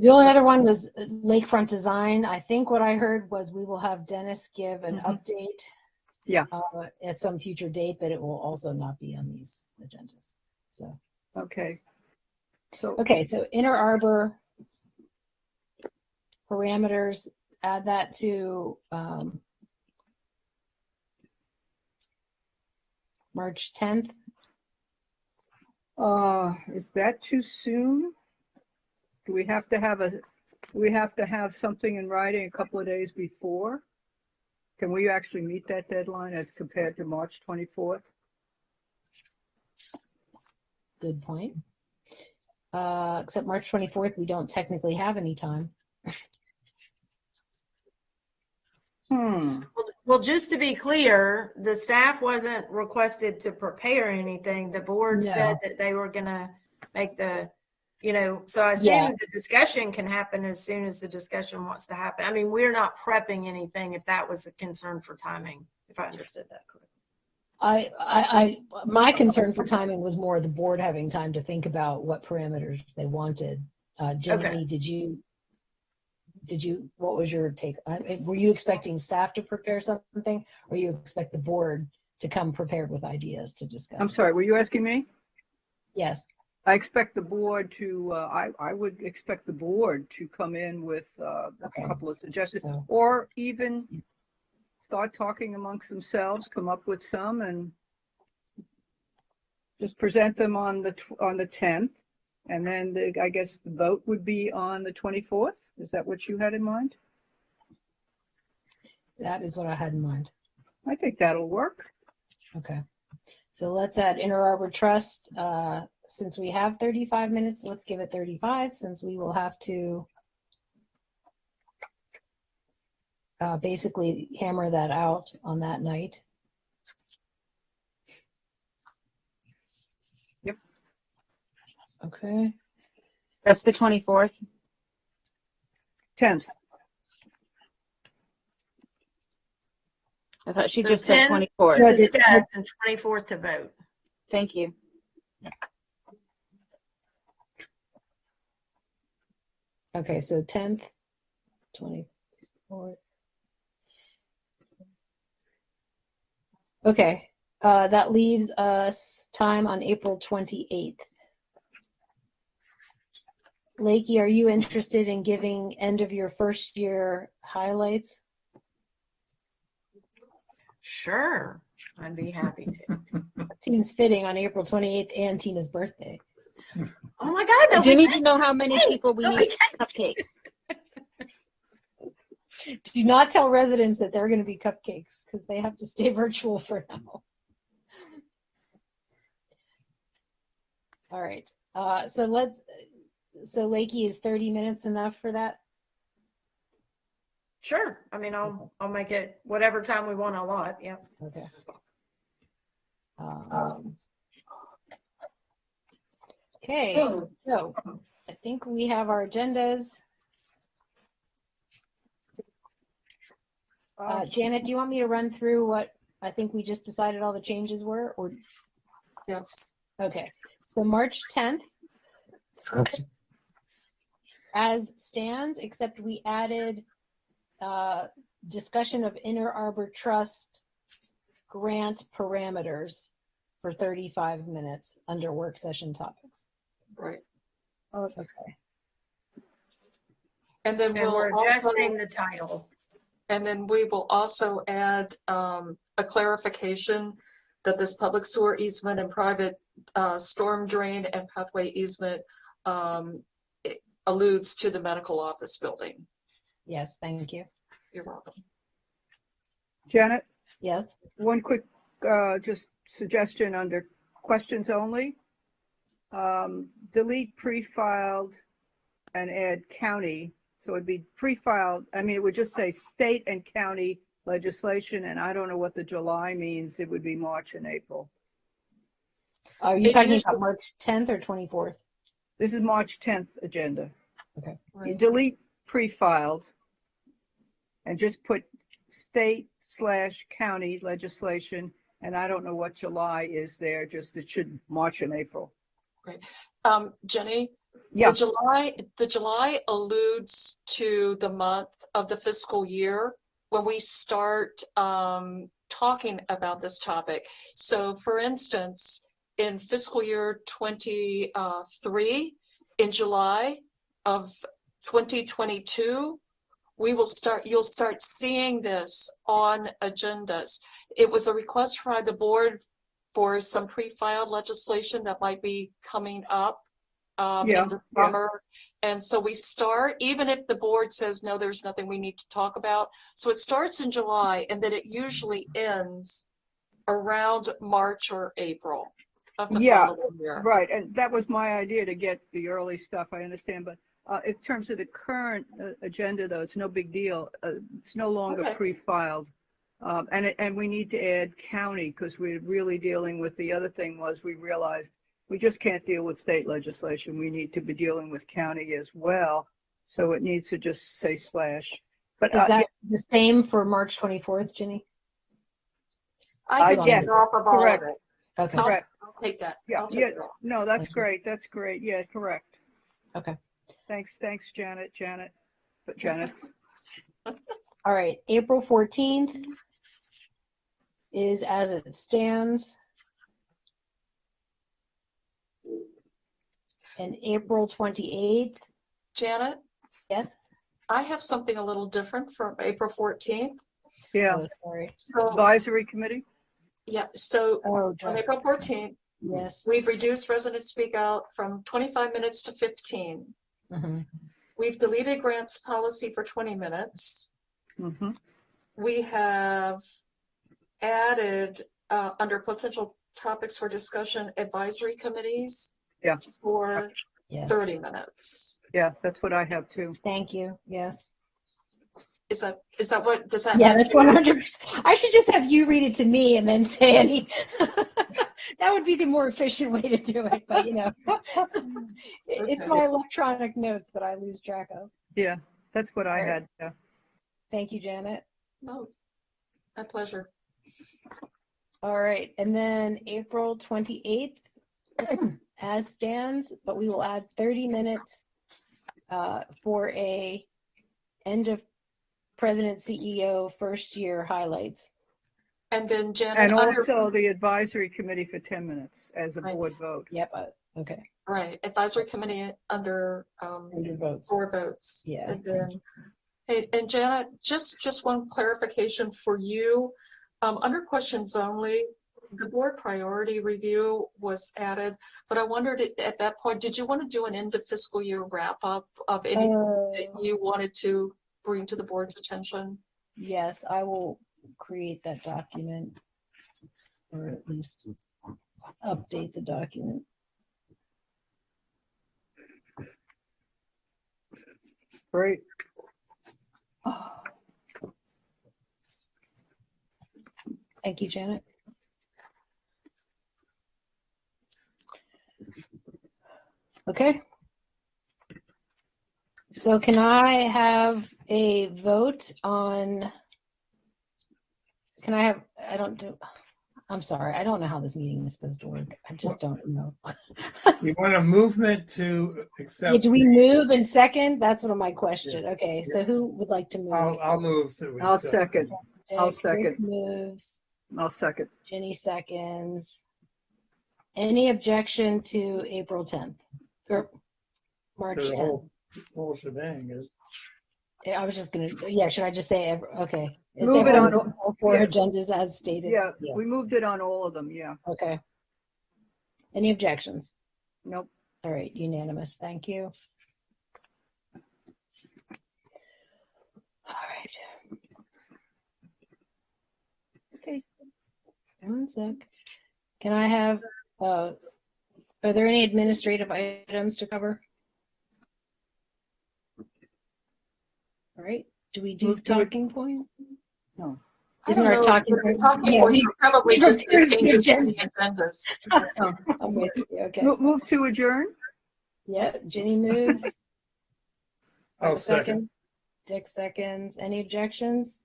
The only other one was lakefront design. I think what I heard was we will have Dennis give an update. Yeah. At some future date, but it will also not be on these agendas. So. okay. So Okay, so Inner Arbor parameters, add that to March 10th. is that too soon? Do we have to have something in writing a couple of days before? Can we actually meet that deadline as compared to March 24th? Good point. Except March 24th, we don't technically have any time. Well, just to be clear, the staff wasn't requested to prepare anything. The board said that they were going to make so I assume the discussion can happen as soon as the discussion wants to happen. I mean, we're not prepping anything if that was a concern for timing, if I understood that correctly. My concern for timing was more the board having time to think about what parameters they wanted. Jenny, what was your take? Were you expecting staff to prepare something or you expect the board to come prepared with ideas to discuss? I'm sorry, were you asking me? Yes. I expect the board to, I would expect the board to come in with a couple of suggestions or even start talking amongst themselves, come up with some and just present them on the 10th. And then I guess the vote would be on the 24th. Is that what you had in mind? That is what I had in mind. I think that'll work. Okay. So let's add Inner Arbor Trust. Since we have 35 minutes, let's give it 35 since we will have to basically hammer that out on that night. Yep. Okay. That's the 24th. 10th. I thought she So just said 10th 24th. discuss and 24th to vote. Thank you. Okay, so 10th, 24th. Okay, that leaves us time on April 28th. Lakey, are you interested in giving end of your first year highlights? Sure, I'd be happy to. It seems fitting on April 28th and Tina's birthday. Oh my God, I do need to know how many people we need cupcakes. Do not tell residents that they're going to be cupcakes because they have to stay virtual for now. All right. So Lakey, is 30 minutes enough for that? Sure. I mean, I'll make it whatever time we want to allot. Yeah. Okay. Okay. So I think we have our agendas. Janet, do you want me to run through what I think we just decided all the changes were, or? Yes. Okay. So March 10th, as stands, except we added discussion of Inner Arbor Trust grant parameters for 35 minutes under work session topics. Right. Okay. And then And we're adjusting the title. And then we will also add a clarification that this public sewer easement and private storm drain and pathway easement alludes to the medical office building. Yes, thank you. You're welcome. Janet, Yes. one quick just suggestion under questions only. Delete pre-filed and add county. So it'd be pre-filed. I mean, it would just say state and county legislation, and I don't know what the July means. It would be March and April. Are you talking about March 10th or 24th? This is March 10th agenda. Okay. You delete pre-filed and just put state/county legislation, and I don't know what July is there, just it should March and April. Right. Jenny, Yeah. the July alludes to the month of the fiscal year when we start talking about this topic. So for instance, in fiscal year 23, in July of 2022, you'll start seeing this on agendas. It was a request by the board for some pre-filed legislation that might be coming up in the summer. And so we start, even if the board says, no, there's nothing we need to talk about. So it starts in July and then it usually ends around March or April of the following year. Right. And that was my idea, to get the early stuff, I understand. But in terms of the current agenda, though, it's no big deal. It's no longer pre-filed. And we need to add county, because we're really dealing with, the other thing was, we realized we just can't deal with state legislation. We need to be dealing with county as well. So it needs to just say slash. But is that the same for March 24th, Ginny? I could take off of all of it. Okay. Correct. I'll take that. Yeah. No, that's great. That's great. Yeah, correct. Okay. Thanks, Janet. But Janet's. All right. April 14th is as it stands. And April 28th. Janet? Yes? I have something a little different from April 14th. Yeah. Oh, sorry. So, Advisory committee? yeah, so on April 14th, yes, we've reduced resident speak out from 25 minutes to 15. Mm-hmm. We've deleted grants policy for 20 minutes. Mm-hmm. We have added under potential topics for discussion advisory committees for 30 minutes. Yeah, that's what I have too. Thank you. Yes. Is that what, does that? Yeah, that's 100%. I should just have you read it to me and then say any. That would be the more efficient way to do it. But it's my electronic notes that I lose track of. Yeah, that's what I had. Yeah. Thank you, Janet. No, my pleasure. All right, and then April 28th as stands, but we will add 30 minutes for a end of President CEO first year highlights. And then Janet, And under, also the advisory committee for 10 minutes as a Right. board vote. Yep, okay, right, advisory committee under under votes. 4 votes. Yeah. And then, hey, and Janet, just one clarification for you. Under questions only, the board priority review was added, but I wondered at that point, did you want to do an end of fiscal year wrap up of anything that you wanted to bring to the board's attention? Yes, I will create that document, or at least update the document. Great. Thank you, Janet. Okay. So can I have a vote on, I'm sorry, I don't know how this meeting is supposed to work. I just don't know. You want a movement to Yeah, accept? do we move in second? That's one of my question. Okay, so who would like to move? I'll move that we I'll accept. second. I'll Dick second. moves. I'll second. Jenny seconds. Any objection to April 10th or March To the 10th? whole shebang is. I was just gonna, yeah, should I just say, okay. Is Move it everyone on- with all 4 yeah. agendas as stated? Yeah, Yeah. we moved it on all of them, yeah. Okay. Any objections? Nope. All right, unanimous. Thank you. All right. Okay. One sec. Can I have, are there any administrative items to cover? All right, do we do Move to it. talking points? No. I Isn't don't our know, talking the point? talking Yeah, points are probably we've just the approved the changes in the agenda. agendas. I'm with you, okay. Move to adjourn? Yeah, Ginny moves. I'll Have a second. Dick seconds. Any objections?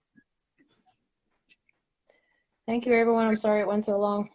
Thank you, everyone. I'm sorry it went so long.